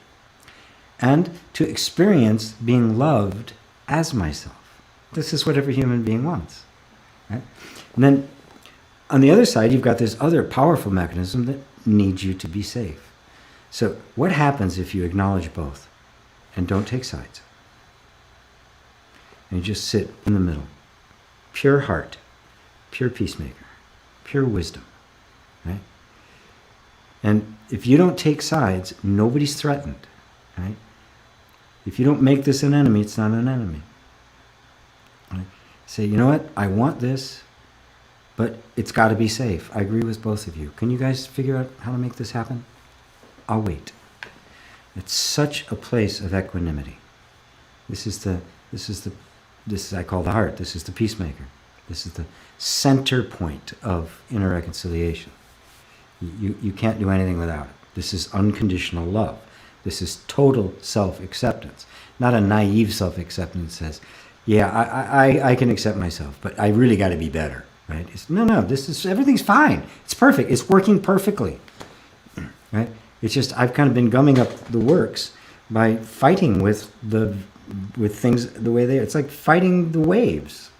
And to experience being loved as myself. This is what every human being wants. Right? And then on the other side, you've got this other powerful mechanism that needs you to be safe. So what happens if you acknowledge both and don't take sides? And you just sit in the middle. Pure heart, pure peacemaker, pure wisdom. Right? And if you don't take sides, nobody's threatened. Right? If you don't make this an enemy, it's not an enemy. Right? Say, you know what? I want this, but it's got to be safe. I agree with both of you. Can you guys figure out how to make this happen? I'll wait. It's such a place of equanimity. This is I call the heart. This is the peacemaker. This is the center point of inner reconciliation. You can't do anything without it. This is unconditional love. This is total self-acceptance. Not a naive self-acceptance that says, yeah, I can accept myself, but I really got to be better, right? No, everything's fine. It's perfect. It's working perfectly, right? It's just I've kind of been gumming up the works by fighting with things the way they are. It's like fighting the waves,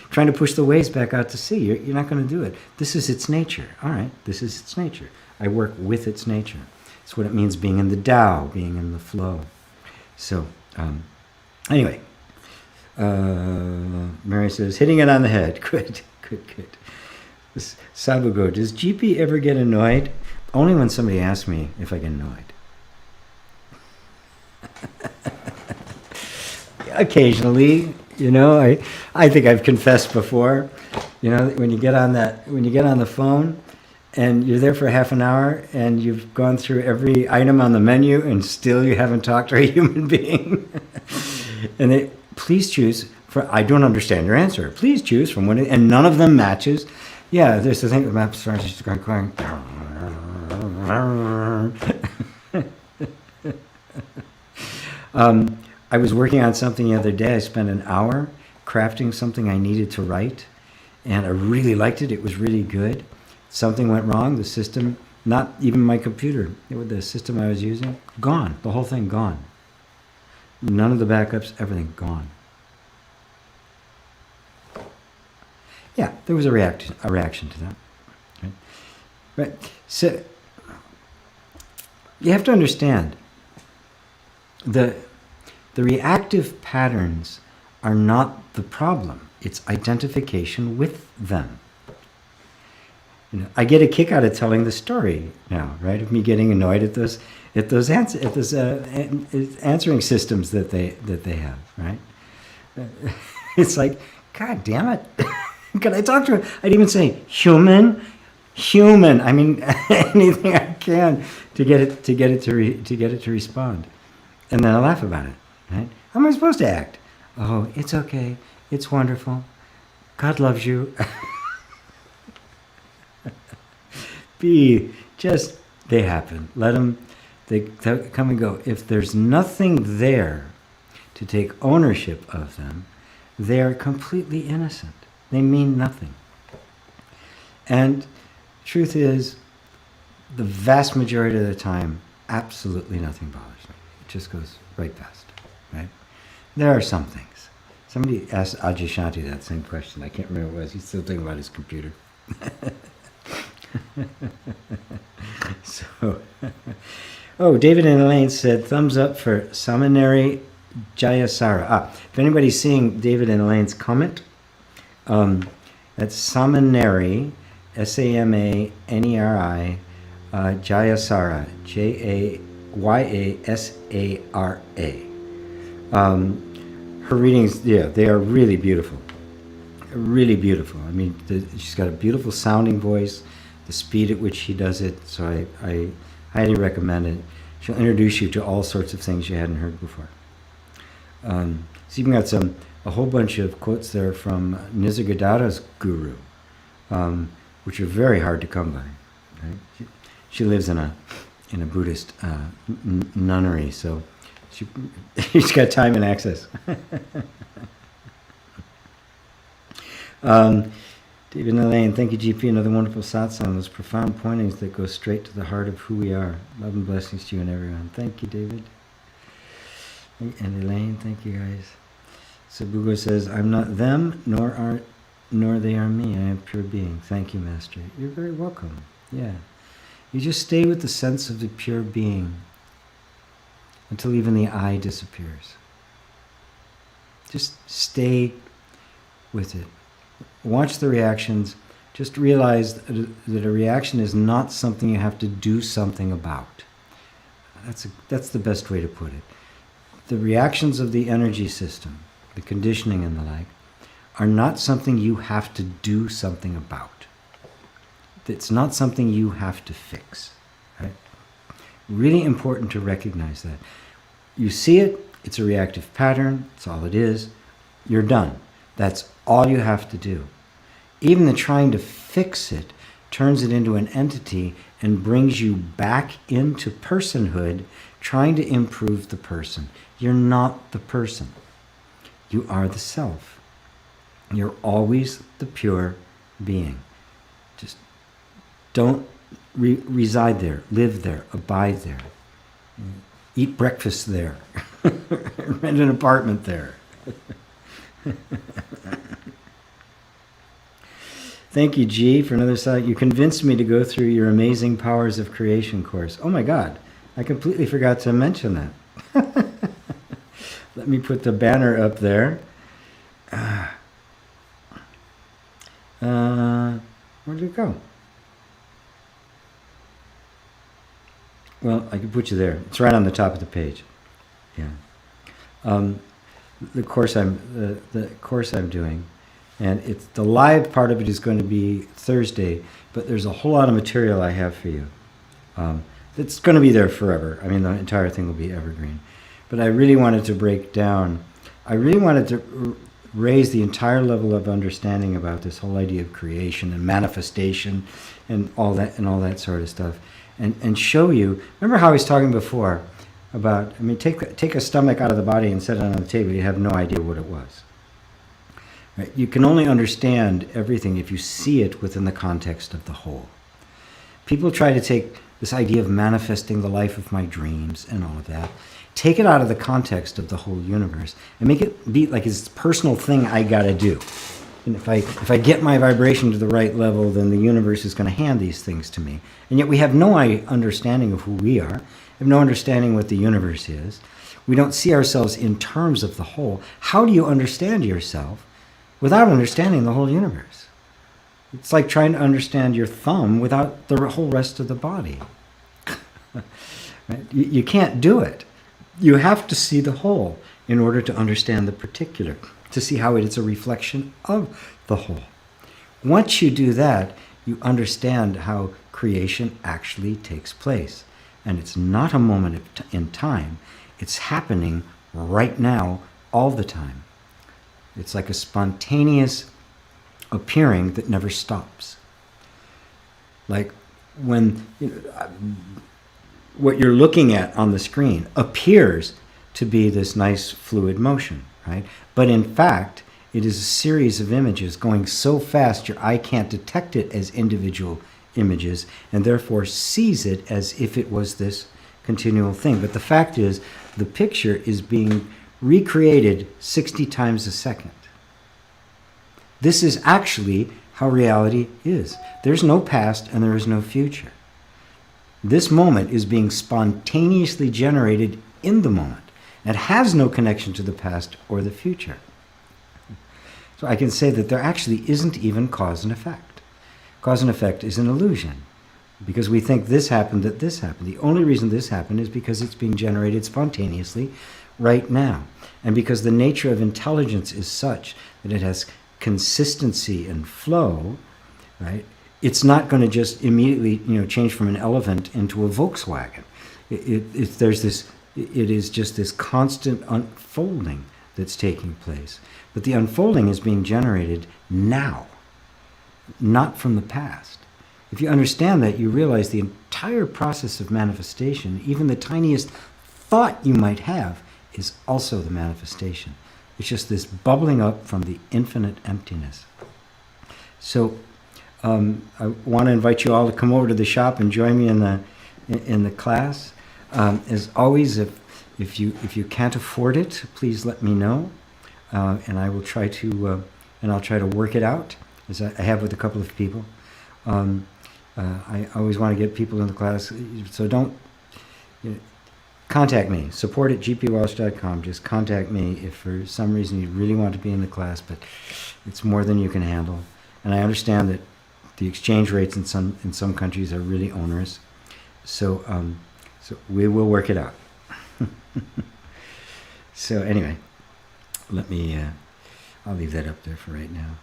trying to push the waves back out to sea. You're not going to do it. This is its nature. All right, this is its nature. I work with its nature. It's what it means being in the Tao, being in the flow. So, anyway, Mary says, hitting it on the head. Good. Sabugo, does GP ever get annoyed? Only when somebody asks me if I get annoyed. Occasionally, I think I've confessed before, when you get on the phone and you're there for half an hour and you've gone through every item on the menu and still you haven't talked to a human being. And please choose I don't understand your answer. Please choose from one, and none of them matches. Yeah, there's the thing that map starts just going. I was working on something the other day. I spent an hour crafting something I needed to write, and I really liked it. It was really good. Something went wrong. The system, not even my computer, the system I was using, gone. The whole thing gone. None of the backups, everything gone. Yeah, there was a reaction to that. Right? So you have to understand the reactive patterns are not the problem. It's identification with them. I get a kick out of telling the story now, right? Of me getting annoyed at those answering systems that they have, right? It's like, God damn it! Can I talk to him? I'd even say human. I mean, anything I can to get it to respond, and then I laugh about it. Right? How am I supposed to act? Oh, it's okay. It's wonderful. God loves you. They happen. Let them, they come and go. If there's nothing there to take ownership of them, They're completely innocent. They mean nothing. And truth is, the vast majority of the time, absolutely nothing bothers me. It just goes right past, right? There are some things. Somebody asked Ajay Shanti that same question. I can't remember what it was. He's still thinking about his computer. So, oh, David and Elaine said, thumbs up for Samaneri Jayasara. If anybody's seeing David and Elaine's comment, that's Samaneri, Samaneri, Jayasara, Jayasara. Her readings, yeah, they are really beautiful. Really beautiful. I mean, she's got a beautiful sounding voice, the speed at which she does it, so I highly recommend it. She'll introduce you to all sorts of things you hadn't heard before. So you've got a whole bunch of quotes there from Nisargadatta's guru, which are very hard to come by. Right? She lives in a Buddhist nunnery, so she's got time and access. David and Elaine, thank you, GP. Another wonderful satsang. Those profound pointings that go straight to the heart of who we are. Love and blessings to you and everyone. Thank you, David. And Elaine, thank you, guys. Sabugo says, I'm not them, nor they are me. I am pure being. Thank you, Master. You're very welcome. Yeah. You just stay with the sense of the pure being until even the I disappears. Just stay with it. Watch the reactions. Just realize that a reaction is not something you have to do something about. That's the best way to put it. The reactions of the energy system, the conditioning and the like, are not something you have to do something about. It's not something you have to fix. Right? Really important to recognize that. You see it, it's a reactive pattern, that's all it is. You're done. That's all you have to do. Even the trying to fix it turns it into an entity and brings you back into personhood, trying to improve the person. You're not the person. You are the self. You're always the pure being. Just don't reside there, live there, abide there. Eat breakfast there. Rent an apartment there. Thank you, G, for another side. You convinced me to go through your Amazing Powers of Creation course. Oh my God, I completely forgot to mention that. Let me put the banner up there. Where did it go? Well, I can put you there. It's right on the top of the page. Yeah. The course I'm doing, and it's the live part of it is going to be Thursday, but there's a whole lot of material I have for you. It's going to be there forever. I mean, the entire thing will be evergreen. But I really wanted to break down. I really wanted to raise the entire level of understanding about this whole idea of creation and manifestation, and all that sort of stuff, and show you. Remember how I was talking before about, I mean, take a stomach out of the body and set it on the table. You have no idea what it was. Right? You can only understand everything if you see it within the context of the whole. People try to take this idea of manifesting the life of my dreams and all of that, take it out of the context of the whole universe and make it be like it's a personal thing I got to do. And if I get my vibration to the right level, then the universe is going to hand these things to me. And yet we have no understanding of who we are. We have no understanding what the universe is. We don't see ourselves in terms of the whole. How do you understand yourself without understanding the whole universe? It's like trying to understand your thumb without the whole rest of the body. Right? You can't do it. You have to see the whole in order to understand the particular, to see how it is a reflection of the whole. Once you do that, you understand how creation actually takes place. And it's not a moment in time. It's happening right now, all the time. It's like a spontaneous appearing that never stops. Like when what you're looking at on the screen appears to be this nice fluid motion, right? But in fact, It is a series of images going so fast your eye can't detect it as individual images and therefore sees it as if it was this continual thing. But the fact is, the picture is being recreated 60 times a second. This is actually how reality is. There's no past and there is no future. This moment is being spontaneously generated in the moment. It has no connection to the past or the future. So I can say that there actually isn't even cause and effect. Cause and effect is an illusion because we think this happened, that this happened. The only reason this happened is because it's being generated spontaneously right now. And because the nature of intelligence is such that it has consistency and flow, right? It's not going to just immediately, change from an elephant into a Volkswagen. It is just this constant unfolding that's taking place. But the unfolding is being generated now, not from the past. If you understand that, you realize the entire process of manifestation, even the tiniest thought you might have, is also the manifestation. It's just this bubbling up from the infinite emptiness. So I want to invite you all to come over to the shop and join me in the class. As always, if you can't afford it, please let me know, and I will try to I'll try to work it out, as I have with a couple of people. I always want to get people in the class, so don't contact me. support@gpwelsh.com. Just contact me if for some reason you really want to be in the class, but it's more than you can handle. And I understand that the exchange rates in some countries are really onerous, so we will work it out. So anyway, let me. I'll leave that up there for right now.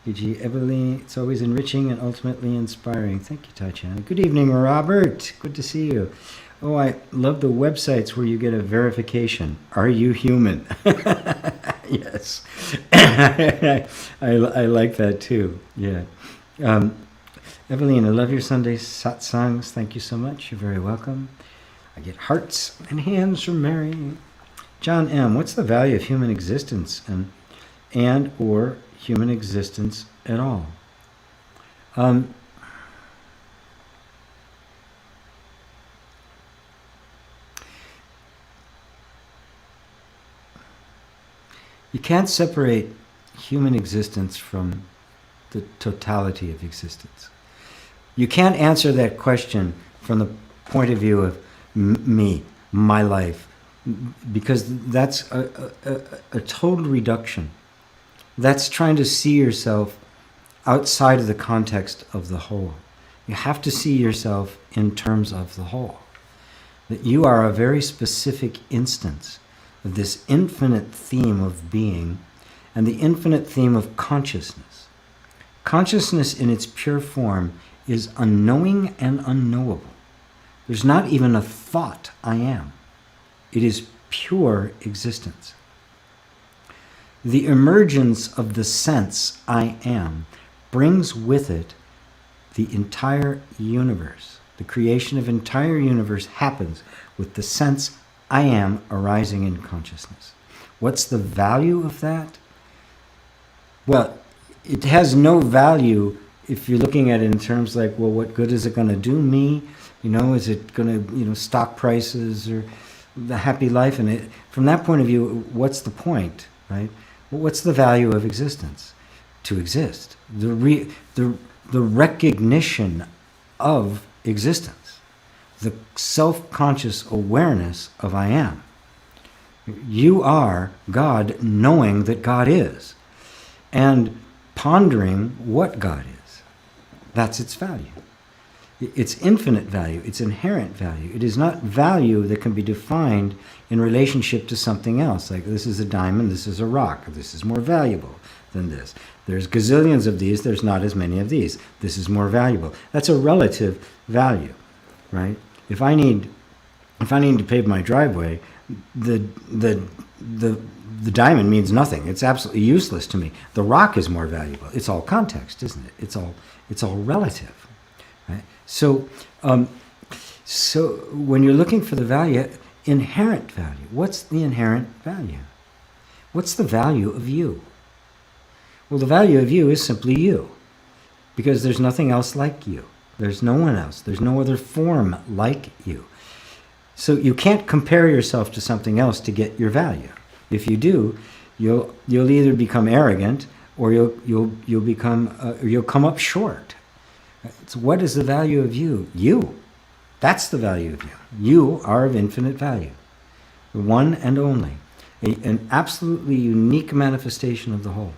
E.g. Evelyn, it's always enriching and ultimately inspiring. Thank you, Tatiana. Good evening, Robert. Good to see you. Oh, I love the websites where you get a verification. Are you human? Yes. I like that too. Yeah. Evelyn, I love your Sunday satsangs. Thank you so much. You're very welcome. I get hearts and hands from Mary. John M., what's the value of human existence and or human existence at all? You can't separate human existence from the totality of existence. You can't answer that question from the point of view of me, my life, because that's a total reduction. That's trying to see yourself outside of the context of the whole. You have to see yourself in terms of the whole. That you are a very specific instance of this infinite theme of being and the infinite theme of consciousness. Consciousness in its pure form is unknowing and unknowable. There's not even a thought, I am. It is pure existence. The emergence of the sense, I am, brings with it the entire universe. The creation of entire universe happens with the sense, I am, arising in consciousness. What's the value of that? Well, it has no value if you're looking at it in terms like, well, what good is it going to do me? Is it going to, stock prices or the happy life? And from that point of view, what's the point, right? Well, what's the value of existence? To exist. The recognition of existence. The self-conscious awareness of I am. You are God knowing that God is. And pondering what God is. That's its value. It's infinite value. It's inherent value. It is not value that can be defined in relationship to something else. Like this is a diamond, this is a rock, this is more valuable than this. There's gazillions of these, there's not as many of these. This is more valuable. That's a relative value, right? If I need to pave my driveway, the diamond means nothing. It's absolutely useless to me. The rock is more valuable. It's all context, isn't it? It's all relative, right? So when you're looking for the value, inherent value, what's the inherent value? What's the value of you? Well, the value of you is simply you, because there's nothing else like you. There's no one else. There's no other form like you. So you can't compare yourself to something else to get your value. If you do, you'll either become arrogant or you'll come up short. So what is the value of you? You. That's the value of you. You are of infinite value. The one and only. An absolutely unique manifestation of the whole.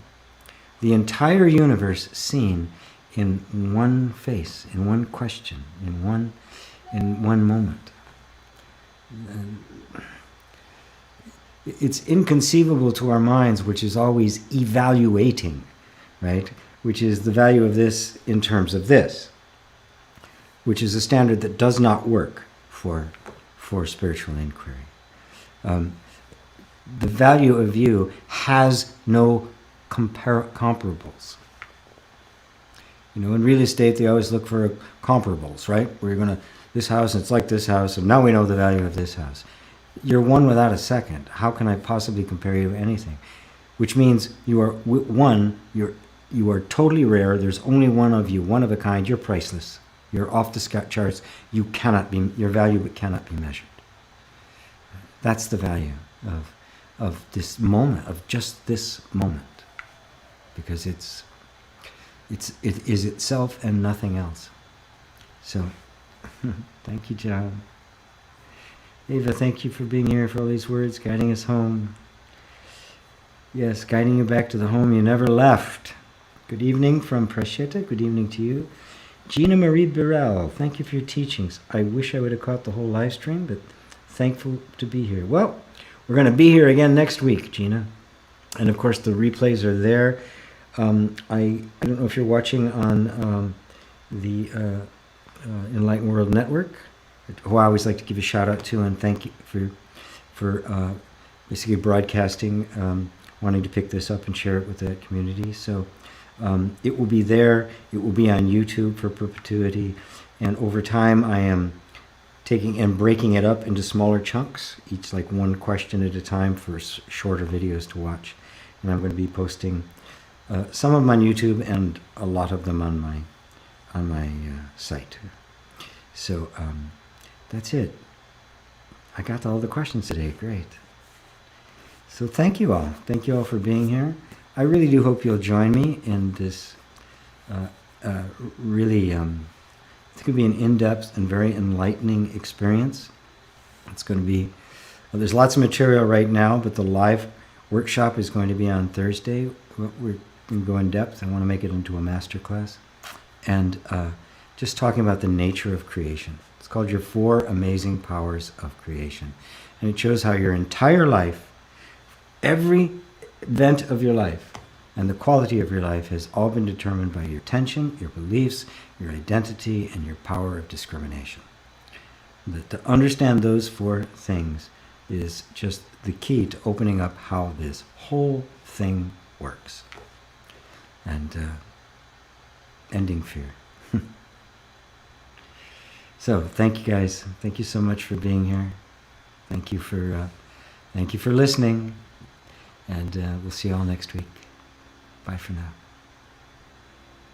The entire universe seen in one face, in one question, in one moment. It's inconceivable to our minds, which is always evaluating, right? Which is the value of this in terms of this, which is a standard that does not work for spiritual inquiry. The value of you has no comparables. You know, in real estate, they always look for comparables, right? Where you're going to, this house, it's like this house, and now we know the value of this house. You're one without a second. How can I possibly compare you to anything? Which means you are one, you are totally rare. There's only one of you, one of a kind. You're priceless. You're off the charts. Your value cannot be measured. That's the value of this moment, of just this moment. Because it is itself and nothing else. So, thank you, John. Ava, thank you for being here, for all these words, guiding us home. Yes, guiding you back to the home you never left. Good evening from Prasheta. Good evening to you. Gina Marie Burrell, thank you for your teachings. I wish I would have caught the whole live stream, but thankful to be here. Well, we're going to be here again next week, Gina. And of course, the replays are there. I don't know if you're watching on the Enlightened World Network, who I always like to give a shout out to and thank you for basically broadcasting, wanting to pick this up and share it with the community. So it will be there. It will be on YouTube for perpetuity. And over time, I am taking and breaking it up into smaller chunks, each like one question at a time for shorter videos to watch. And I'm going to be posting some of them on YouTube and a lot of them on my site. So that's it. I got to all the questions today. Great. So thank you all. Thank you all for being here. I really do hope you'll join me in this really, it's going to be an in-depth and very enlightening experience. It's going to be, there's lots of material right now, but the live workshop is going to be on Thursday. We're going to go in depth. I want to make it into a masterclass. And just talking about the nature of creation. It's called Your 4 Amazing Powers of Creation. And it shows how your entire life, every event of your life, and the quality of your life has all been determined by your attention, your beliefs, your identity, and your power of discrimination. That to understand those 4 things is just the key to opening up how this whole thing works. And ending fear. So thank you guys. Thank you so much for being here. Thank you for listening. And we'll see you all next week. Bye for now.